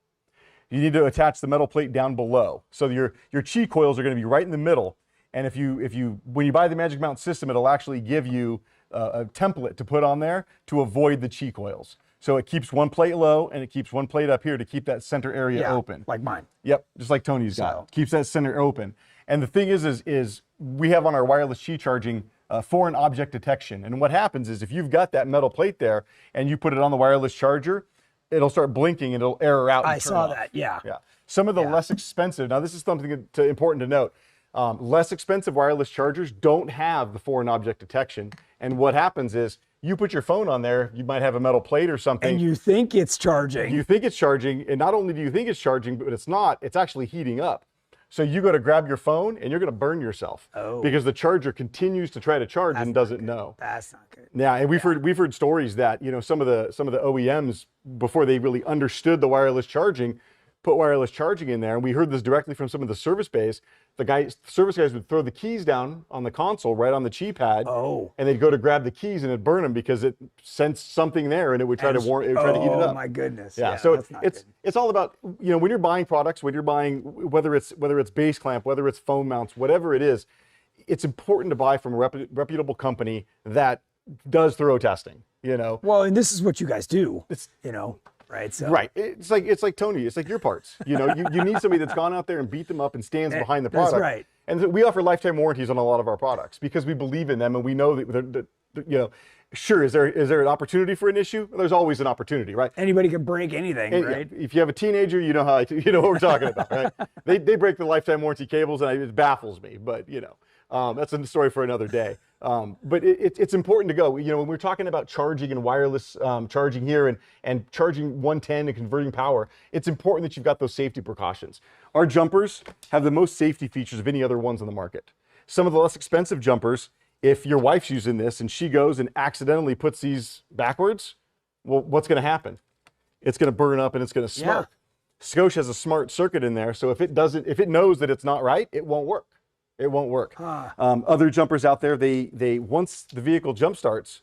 you need to attach the metal plate down below. So your Qi coils are going to be right in the middle. And when you buy the Magic Mount system, it'll actually give you a template to put on there to avoid the Qi coils. So it keeps one plate low and it keeps one plate up here to keep that center area open. Like mine. Yep, just like Tony's got. Keeps that center open. And the thing is we have on our wireless Qi charging foreign object detection. And what happens is if you've got that metal plate there and you put it on the wireless charger, it'll start blinking and it'll error out. And I saw that, yeah. Some of the less expensive, now this is something important to note, less expensive wireless chargers don't have the foreign object detection. And what happens is you put your phone on there, you might have a metal plate or something. And you think it's charging. You think it's charging, and not only do you think it's charging, but it's not, it's actually heating up. So you go to grab your phone and you're going to burn yourself because the charger continues to try to charge and doesn't know. That's not good. Yeah, and we've heard stories that, you know, some of the OEMs, before they really understood the wireless charging, put wireless charging in there. And we heard this directly from some of the service bays. Service guys would throw the keys down on the console right on the Qi pad, and they'd go to grab the keys and it'd burn them because it sensed something there and it would try to heat it up. Oh my goodness! Yeah, so it's all about, you know, when you're buying products, when you're buying whether it's base clamp, whether it's phone mounts, whatever it is, it's important to buy from a reputable company that does thorough testing. You know. Well, and this is what you guys do. You know. Right. So. Right. It's like Tony. It's like your parts. You know, you need somebody that's gone out there and beat them up and stands behind the product. That's right. And we offer lifetime warranties on a lot of our products because we believe in them and we know that you know, sure, is there an opportunity for an issue? There's always an opportunity, right? Anybody can break anything, right? If you have a teenager, you know what we're talking about, right? They break the lifetime warranty cables and it baffles me, but you know, that's a story for another day. But it's important to go. You know, when we're talking about charging and wireless charging here and charging 110 and converting power, it's important that you've got those safety precautions. Our jumpers have the most safety features of any other ones on the market. Some of the less expensive jumpers, if your wife's using this and she goes and accidentally puts these backwards, well, what's going to happen? It's going to burn up and it's going to smoke. Skosh has a smart circuit in there, so if it knows that it's not right, it won't work. It won't work. Other jumpers out there, they once the vehicle jump starts,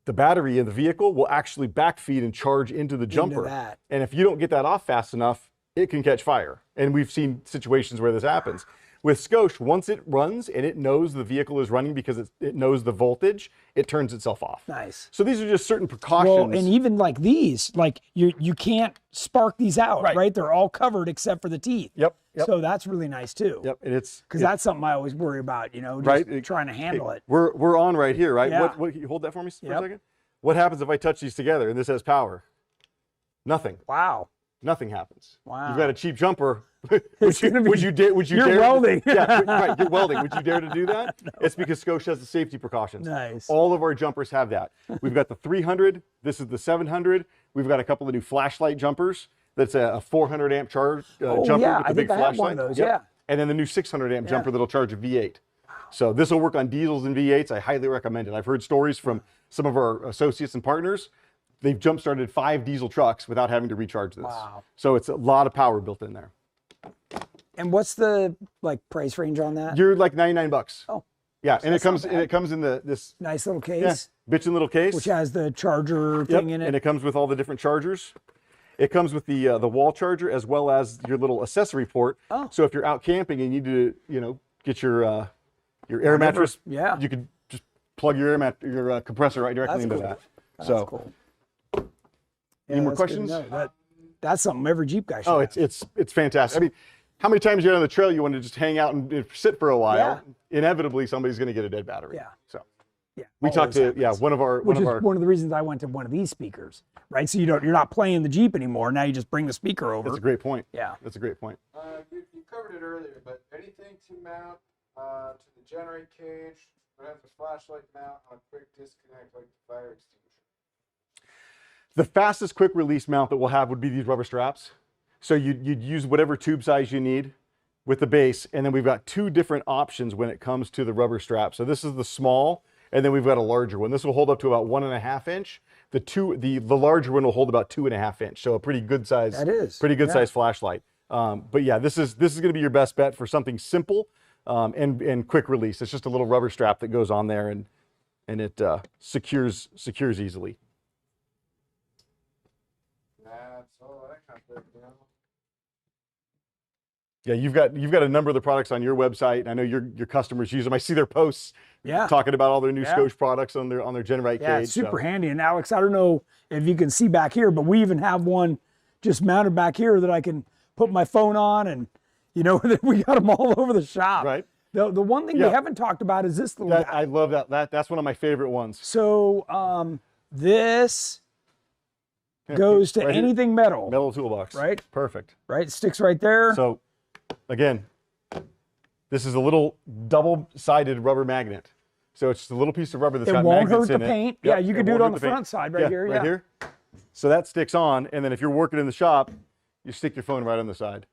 the battery in the vehicle will actually backfeed and charge into the jumper. And if you don't get that off fast enough, it can catch fire. And we've seen situations where this happens. With Skosh, once it runs and it knows the vehicle is running because it knows the voltage, it turns itself off. Nice. So these are just certain precautions. Well, and even like these, like you can't spark these out, right? They're all covered except for the teeth. Yep. So that's really nice too. Yep. And it's because that's something I always worry about, you know, just trying to handle it. We're on right here, right? Yeah. What you hold that for me for a second? What happens if I touch these together and this has power? Nothing. Wow. Nothing happens. Wow. You've got a cheap jumper. Would you dare? You're welding. Right, you're welding. Would you dare to do that? No. It's because Skosh has the safety precautions. Nice. All of our jumpers have that. We've got the 300. This is the 700. We've got a couple of new flashlight jumpers. That's a 400 amp charge jumper with the big flashlight. I have one of those, And then the new 600 amp jumper that'll charge a V8. So this will work on diesels and V8s. I highly recommend it. I've heard stories from some of our associates and partners. They've jump started 5 diesel trucks without having to recharge this. Wow. So it's a lot of power built in there. And what's the price range on that? You're like $99. Oh. Yeah, and it comes in this nice little case. Bitchin' little case. Which has the charger thing in it. And it comes with all the different chargers. It comes with the wall charger as well as your little accessory port. Oh. So if you're out camping and you need to, get your air mattress, you could just plug your compressor right directly into that. That's so cool. Any more questions? That's something every Jeep guy should have. It's fantastic. I mean, how many times you're on the trail you want to just hang out and sit for a while? Yeah. Inevitably, somebody's going to get a dead battery. Yeah. So we talked to one of our one of the reasons I went to one of these speakers, right? So you're not playing the Jeep anymore. Now you just bring the speaker over. That's a great point. Yeah. That's a great point. You covered it earlier, but anything to mount to the GenRight cage But have the flashlight mount on a quick disconnect like the fire extinguisher. The fastest quick release mount that we'll have would be these rubber straps. So you'd use whatever tube size you need with the base, and then we've got two different options when it comes to the rubber strap. So this is the small, and then we've got a larger one. This will hold up to about 1.5 inch. The larger one will hold about 2.5 inch. So a pretty good size. That is pretty good size flashlight. But yeah, this is going to be your best bet for something simple and quick release. It's just a little rubber strap that goes on there, and it secures easily. That's all that kind of breakdown. Yeah, you've got a number of the products on your website. I know your customers use them. I see their posts talking about all their new Skosh products on their GenRight Yeah, cage. it's super handy. And Alex, I don't know if you can see back here, but we even have one just mounted back here that I can put my phone on, and we got them all over the shop. Right. The one thing we haven't talked about is this little guy. I love that. That's one of my favorite ones. So this goes to right anything here. metal. Metal toolbox. Right. Perfect. Right, sticks right there. So again, this is a little double-sided rubber magnet. So it's just a little piece of rubber that's got won't magnets hurt in the it. paint. Yep, Yeah, you can do it on the front side right here. Right here. So that sticks on, and then if you're working in the shop, you stick your phone right on the side.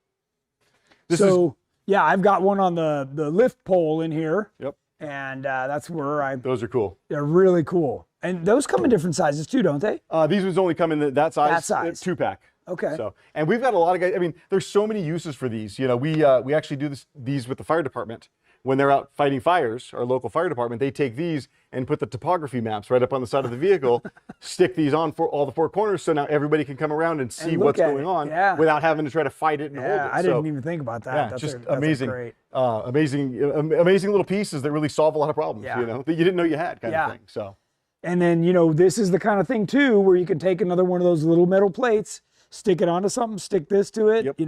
Yeah, I've got one on the lift pole in here. Yep. And that's where those are cool. They're really cool. And those come in different sizes too, don't they? These ones only come in that size. That size. 2-pack. Okay. So, and we've got a lot of guys. I mean, there's so many uses for these. We actually do these with the fire department when they're out fighting fires. Our local fire department, they take these and put the topography maps right up on the side of the vehicle, stick these on for all the 4 corners, so now everybody can come around and see what's going on without having to try to fight it and hold it. I didn't even think about that. Yeah, that's amazing. Great. Amazing little pieces that really solve a lot of problems. Yeah. That you didn't know you had, kind of thing. So. And then this is the kind of thing too where you can take another one of those little metal plates, stick it onto something, stick this to it. Yep.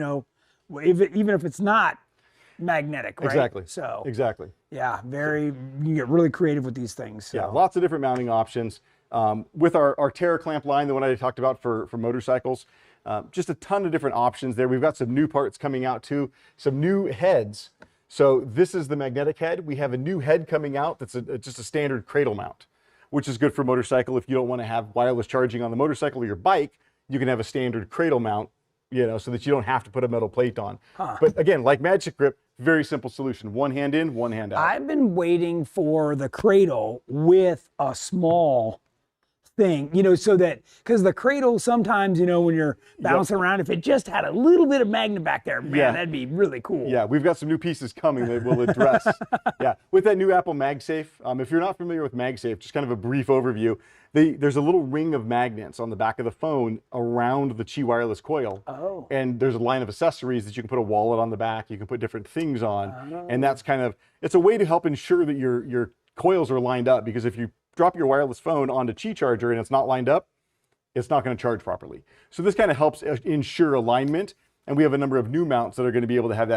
Even if it's not magnetic, right? Exactly. So exactly. Yeah, you can get really creative with these things. So. Yeah, lots of different mounting options. With our Terra clamp line, the one I talked about for motorcycles, just a ton of different options there. We've got some new parts coming out too, some new heads. So this is the magnetic head. We have a new head coming out that's just a standard cradle mount, which is good for motorcycle. If you don't want to have wireless charging on the motorcycle or your bike, you can have a standard cradle mount, so that you don't have to put a metal plate on. But again, like Magic Grip, very simple solution. One hand in, one hand out. I've been waiting for the cradle with a small thing, so that, because the cradle sometimes, when you're bouncing around, if it just had a little bit of magnet back there, man, that'd be really cool. Yeah, we've got some new pieces coming that we'll address. With that new Apple Magsafe, if you're not familiar with Magsafe, just kind of a brief overview, there's a little ring of magnets on the back of the phone around the Qi wireless coil. Oh. And there's a line of accessories that you can put a wallet on the back, you can put different things on. And that's it's a way to help ensure that your coils are lined up, because if you drop your wireless phone onto Qi charger and it's not lined up, it's not going to charge properly. So this kind of helps ensure alignment, and we have a number of new mounts that are going to be able to have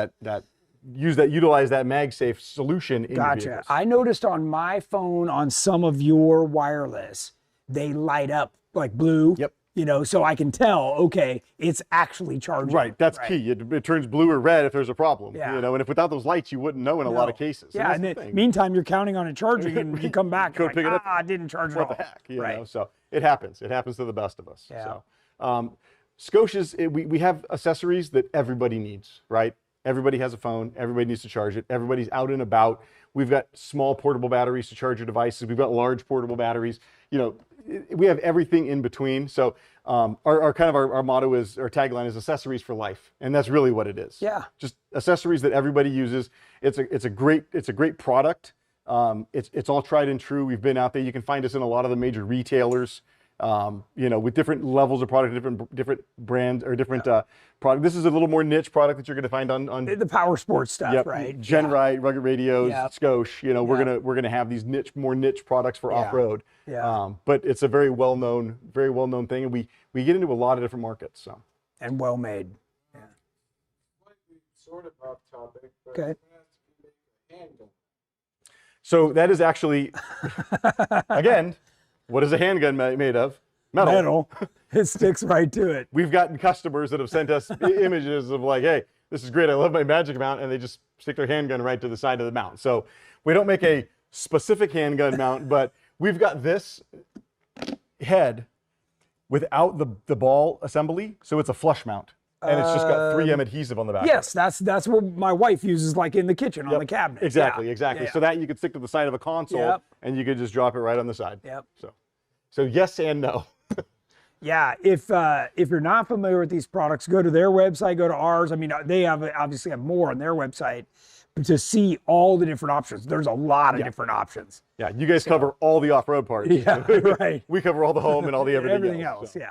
utilize that MagSafe solution in your vehicles. I noticed on my phone, on some of your wireless, they light up like blue. Yep. So I can tell, okay, it's actually charging. Right, that's key. It turns blue or red if there's a problem. Yeah. And if without those lights, you wouldn't know in a lot of cases. Yeah, and then meantime, you're counting on it charging, and you come back, Go and pick it up. I didn't charge at all. What the heck? Right. So it happens. It happens to the best of us. Yeah. So, Scotia's, we have accessories that everybody needs, right? Everybody has a phone. Everybody needs to charge it. Everybody's out and about. We've got small portable batteries to charge your devices. We've got large portable batteries. We have everything in between. So our motto is, our tagline is accessories for life. And that's really what it is. Yeah. Just accessories that everybody uses. It's a great product. It's all tried and true. We've been out there. You can find us in a lot of the major retailers, with different levels of product, different brands or different product. This is a little more niche product that you're going to find on the power sports stuff, right? GenRight, rugged radios, Skosh. We're gonna have these more niche products for off-road. Yeah. But it's a very well known thing, and we get into a lot of different markets. So. And well made. Yeah. Sort of off topic, but okay. A handgun. So that is actually, again, what is a handgun made of? Metal. It sticks right to it. We've gotten customers that have sent us images of like, hey, this is great. I love my Magic mount. And they just stick their handgun right to the side of the mount. So we don't make a specific handgun mount, but we've got this head without the ball assembly, so it's a flush mount, and it's just got 3M adhesive on the back. Yes, that's what my wife uses, like in the kitchen on the cabinet. Exactly, Yeah. exactly. Yeah. So that you could stick to the side of a console, Yep. and you could just drop it right on the side. Yep. So yes and no. Yeah, if you're not familiar with these products, go to their website, go to ours. I mean, they obviously have more on their website to see all the different options. There's a lot of different options. Yeah, you guys cover all the off-road parts. Yeah, right. We cover all the home and all the everything else. So.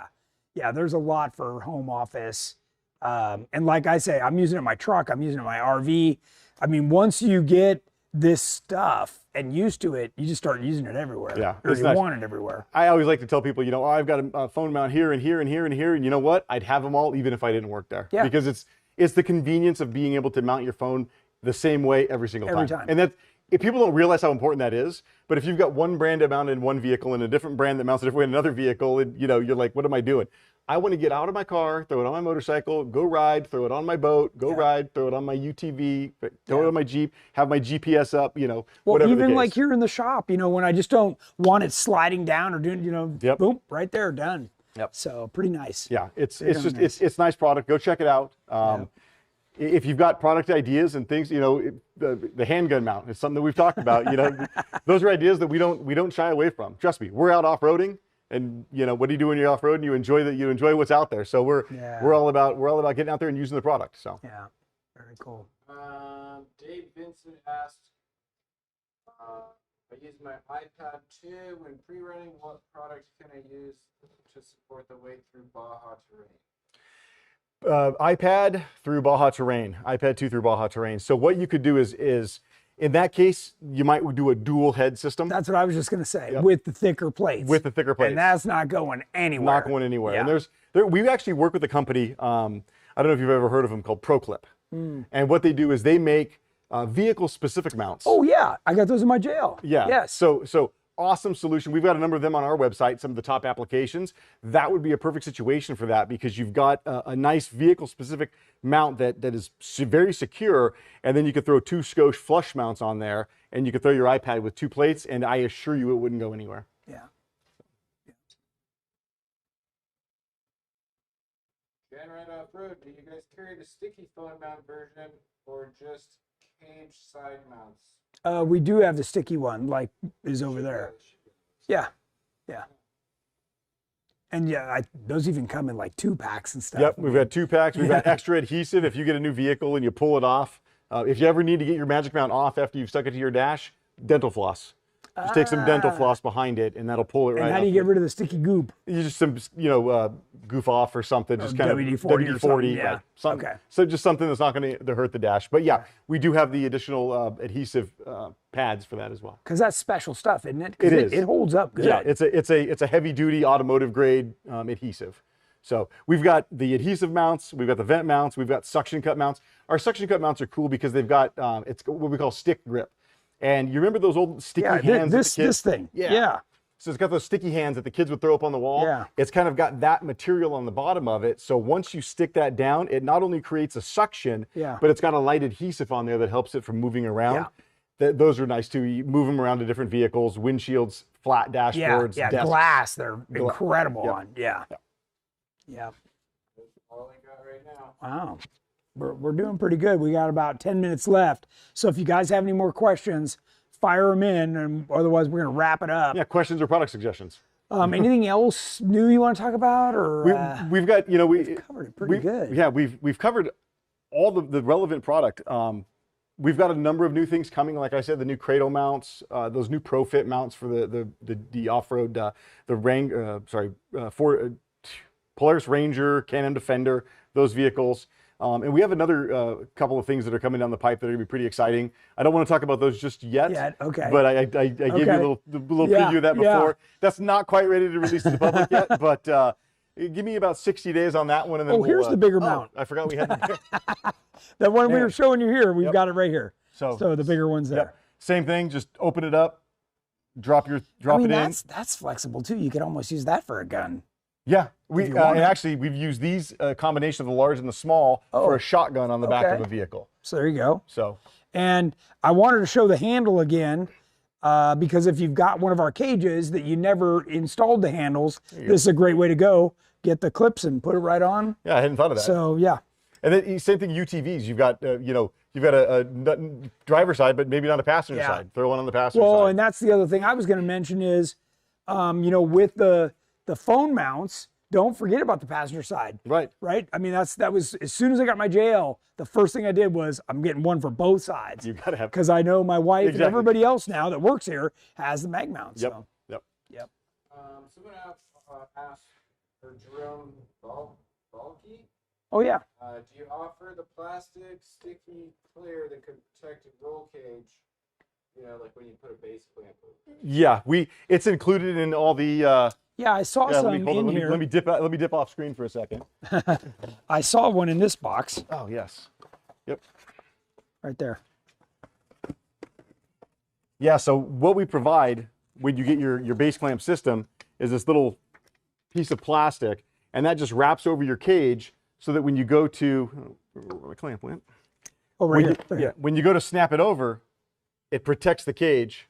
Yeah, there's a lot for home office. And like I say, I'm using it in my truck. I'm using it in my RV. I mean, once you get this stuff and used to it, you just start using it everywhere. Yeah, or it's you nice. want it everywhere. I always like to tell people, oh, I've got a phone mount here and here and here and here, and you know what? I'd have them all even if I didn't work there. Yeah. Because it's the convenience of being able to mount your phone the same way every single time. And if people don't realize how important that is, but if you've got one brand that mounted in one vehicle and a different brand that mounts a different way in another vehicle, and you're like, what am I doing? I want to get out of my car, throw it on my motorcycle, go ride, throw it on my boat, go ride, throw it on my UTV, throw it on my Jeep, have my GPS up, Well, whatever even the case. like here in the shop, when I just don't want it sliding down or doing, boom, right there, done. Yep. So pretty nice. Yeah, it's nice. it's nice product. Go check it out. If you've got product ideas and things, the handgun mount is something that we've talked about. Those are ideas that we don't shy away from. Trust me, we're out off-roading, and what do you do when you're off-roading? You enjoy what's out there. So we're all about getting out there and using the product. So yeah, very cool. Dave Vincent asked, I use my iPad 2 when pre-running. What product can I use to support the weight through Baja terrain? iPad through Baja terrain, iPad 2 through Baja terrain. So what you could do is in that case, you might do a dual head system. That's what I was just going to say, with the thicker plates. With the thicker plates. And that's not going anywhere. Not going anywhere. Yeah. And we actually work with a company, I don't know if you've ever heard of them, called Proclip. And what they do is they make vehicle-specific mounts. Oh, yeah. I got those in my jail. Yeah. Yes. So awesome solution. We've got a number of them on our website, some of the top applications. That would be a perfect situation for that because you've got a nice vehicle-specific mount that is very secure, and then you could throw 2 Skosh flush mounts on there, and you could throw your iPad with 2 plates, and I assure you it wouldn't go anywhere. Yeah. GenRight Off-Road, do you guys carry the sticky phone mount version or just cage side mounts? We do have the sticky one, like is over there. Yeah. And those even come in like 2 packs and stuff. Yep, we've got 2 packs. We've got extra adhesive if you get a new vehicle and you pull it off. If you ever need to get your magic mount off after you've stuck it to your dash, dental floss. Just take some dental floss behind it, and that'll pull it right off. And how do you get rid of the sticky goop? You just goof off or something, just kind WD-40 of or WD-40. something, yeah. Right. Something. Okay. So just something that's not going to hurt the dash. But yeah, we do have the additional adhesive pads for that as well. Because that's special stuff, isn't it? 'Cause It is. It holds up good. Yeah, it's a heavy duty automotive grade adhesive. So we've got the adhesive mounts, we've got the vent mounts, we've got suction cut mounts. Our suction cut mounts are cool because they've got it's what we call stick grip. And you remember those old sticky hands? This thing. Yeah. So it's got those sticky hands that the kids would throw up on the wall. Yeah. It's kind of got that material on the bottom of it. So once you stick that down, it not only creates a suction, but it's got a light adhesive on there that helps it from moving around. Yeah. Those are nice too. You move them around to different vehicles, windshields, flat dashboards, Yeah, desks. glass. They're incredible Yep. on. Yeah. Yep. Yeah. That's all I got right now. Wow. We're doing pretty good. We got about 10 minutes left. So if you guys have any more questions, fire them in, and otherwise we're going to wrap it up. Yeah, questions or product suggestions. Anything else new you want to talk about, or We've got, we've covered it pretty good. Yeah, we've covered all the relevant product. We've got a number of new things coming. Like I said, the new cradle mounts, those new ProFit mounts for the off-road, Polaris Ranger, Can-Am Defender, those vehicles. And we have another couple of things that are coming down the pipe that are going to be pretty exciting. I don't want to talk about those just yet. Okay. But I gave you a little preview of that before. Yeah. That's not quite ready to release to the public yet, but give me about 60 days on that one. And then here's the bigger mount. I forgot we had that one we were showing you here. We've got it right here. So the bigger one's there. Yep. Same thing. Just open it up, drop it in. That's flexible too. You could almost use that for a gun. Yeah, and actually we've used these combination of the large and the small for a shotgun on the back of a vehicle. So there you go. So, and I wanted to show the handle again. because if you've got one of our cages that you never installed the handles, this is a great way to go. Get the clips and put it right on. Yeah, I hadn't thought of that. So yeah. And then same thing, UTVs. You've got, you've got a driver's side, but maybe not a passenger side. Throw one on the passenger side. Well, and that's the other thing I was going to mention is, with the phone mounts, don't forget about the passenger side. Right. Right. I mean, that was as soon as I got my JL, the first thing I did was I'm getting one for both sides. You got to have, because I know my wife Exactly. and everybody else now that works here has the mag mounts. Yep. So. Yep. Someone asked for Jerome Balky. Oh yeah. Do you offer the plastic sticky clear that could protect a roll cage? Like when you put a base clamp over. Yeah, it's included in all the. Yeah, I saw some in here. Let me dip off screen for a second. I saw one in this box. Oh yes. Yep. Right there. Yeah. So what we provide when you get your base clamp system is this little piece of plastic, and that just wraps over your cage so that when you go to where my clamp went. Oh, right here. Yeah. When you go to snap it over, it protects the cage.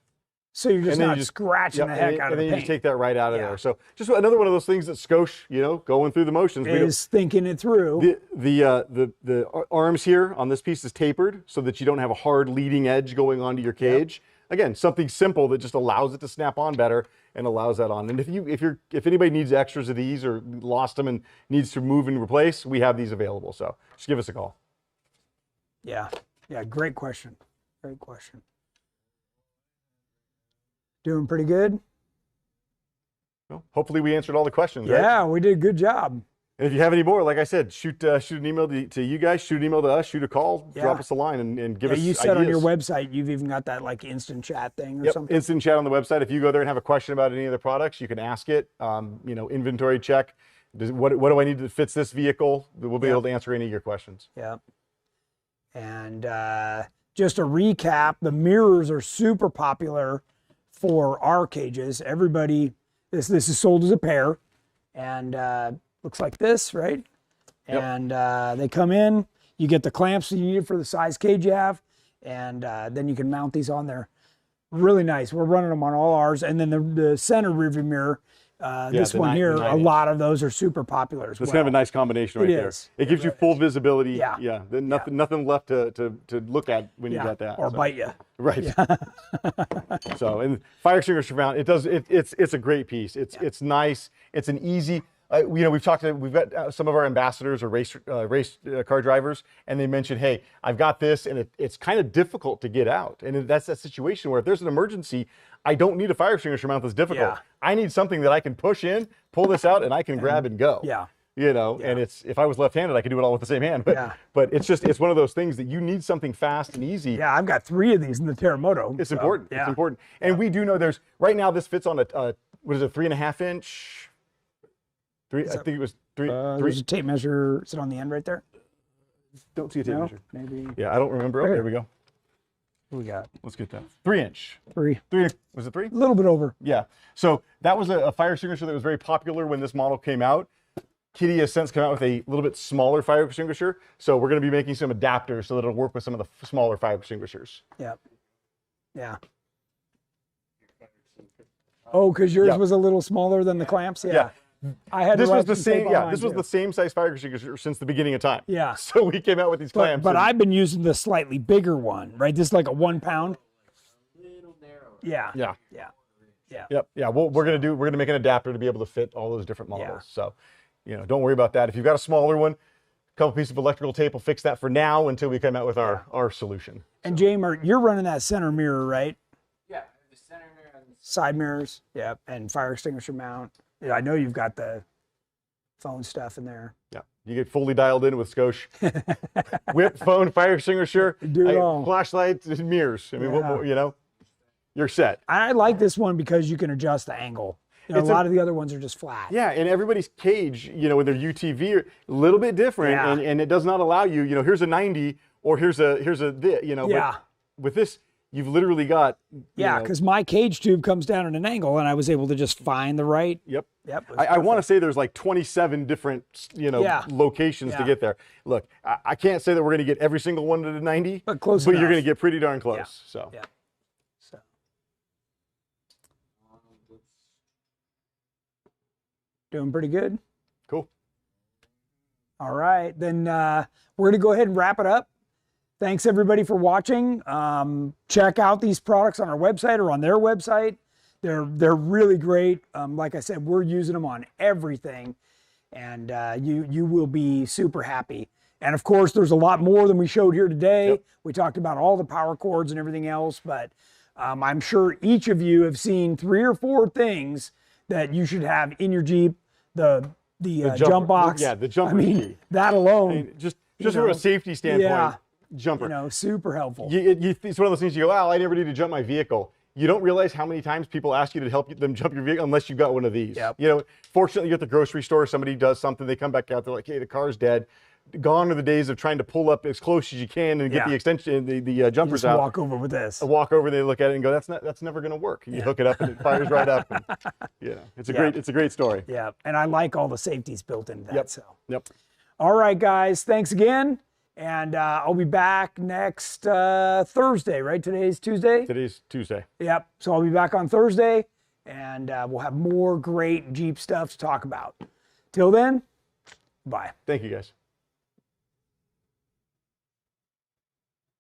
So you're just not scratching the heck out of the paint. And then you just take that right out of there. So just another one of those things that Skosh, going through the motions. Is thinking it through. The arms here on this piece is tapered so that you don't have a hard leading edge going onto your cage. Yep. Again, something simple that just allows it to snap on better and allows that on. And if anybody needs extras of these or lost them and needs to move and replace, we have these available. So just give us a call. Yeah. Yeah. Great question. Great question. Doing pretty good. Well, hopefully we answered all the questions. Yeah, right? we did a good job. And if you have any more, like I said, shoot an email to you guys, shoot an email to us, shoot a call, drop us a line, and give us You said ideas. on your website you've even got that like instant chat thing or something. Instant chat on the website. If you go there and have a question about any of the products, you can ask it. Inventory check. What do I need that fits this vehicle? We'll be able to answer any of your questions. Yeah. And just a recap, the mirrors are super popular for our cages. Everybody, this is sold as a pair, and looks like this, right? Yep. And they come in, you get the clamps you need for the size cage you have, and then you can mount these on there. Really nice. We're running them on all ours. And then the center rearview mirror, this one here, a lot of those are super popular as well. It's kind of a nice combination right there. It gives you full visibility. Yeah. Yeah. Nothing left to look at when you got that. Or bite you. Right. Yeah. So, and fire extinguisher mount, it's a great piece. It's nice. It's an easy. We've got some of our ambassadors or race car drivers, and they mentioned, hey, I've got this, and it's kind of difficult to get out. And that's that situation where if there's an emergency, I don't need a fire extinguisher mount that's difficult. Yeah. I need something that I can push in, pull this out, and I can grab and go. Yeah. And if I was left-handed, I could do it all with the same hand. But it's one of those things that you need something fast and easy. Yeah, I've got 3 of these in the Terremoto. It's important. Yeah. It's important. And we do know right now this fits on a 3.5 inch. I think it was 3. There's a tape measure. Is it on the end right there? Don't see a tape measure. Maybe. Yeah, I don't remember. Oh, there we go. What we got? Let's get that. 3 inch. 3. Was it 3? A little bit over. Yeah. So that was a fire extinguisher that was very popular when this model came out. Kitty has since come out with a little bit smaller fire extinguisher. So we're going to be making some adapters so that it'll work with some of the smaller fire extinguishers. Yeah. Yeah. Oh, because yours was a little smaller than the clamps? Yeah. I had this was the same. Yeah, this was the same size fire extinguisher since the beginning of time. Yeah. So we came out with these clamps. But I've been using the slightly bigger one, right? This is like a 1 pound. Little narrow. Yeah. Yeah. Yeah. Yeah. Yep. Yeah. Well, we're gonna make an adapter to be able to fit all those different models. So, don't worry about that. If you've got a smaller one, a couple pieces of electrical tape will fix that for now until we come out with our solution. And Jamer, you're running that center mirror, right? Yeah, the center mirror and the side mirrors. Yep. And fire extinguisher mount. Yeah, I know you've got the phone stuff in there. Yeah, you get fully dialed in with Skosh. Whip, phone, fire extinguisher, do it all. Flashlights, and mirrors. I mean, what more, you're set. I like this one because you can adjust the angle. A lot of the other ones are just flat. Yeah, and everybody's cage, with their UTV, are a little bit different, and it does not allow you, here's a 90 or here's a but with this, you've literally got. Because my cage tube comes down at an angle, and I was able to just find the right. Yep. I want to say there's like 27 different, locations to get there. Look, I can't say that we're going to get every single one to the 90, but close but enough. you're going to get pretty darn close. So. Yeah. Doing pretty good. Cool. All right, then we're gonna go ahead and wrap it up. Thanks everybody for watching. Check out these products on our website or on their website. They're really great. Like I said, we're using them on everything, and you will be super happy. And of course, there's a lot more than we showed here today. Yep. We talked about all the power cords and everything else, but I'm sure each of you have seen 3 or 4 things that you should have in your Jeep. The jump box. Yeah, the jumper. I mean, key. that alone. I mean, just from a safety standpoint, yeah, jumper. super helpful. It's one of those things you go, oh, I never need to jump my vehicle. You don't realize how many times people ask you to help them jump your vehicle unless you got one of these. Yep. Fortunately, you're at the grocery store, somebody does something, they come back out, they're like, hey, the car's dead. Gone are the days of trying to pull up as close as you can and get the extension, the jumpers Just out. walk over with this. Walk over, they look at it and go, that's never going to work. You hook it up and it fires right up. And, it's a great story. Yeah, and I like all the safeties built into that. Yep. All right, guys, thanks again, and I'll be back next Thursday. Right? Today's Tuesday. Today's Tuesday. Yep. So I'll be back on Thursday, and we'll have more great Jeep stuff to talk about. Till then, bye. Thank you, guys.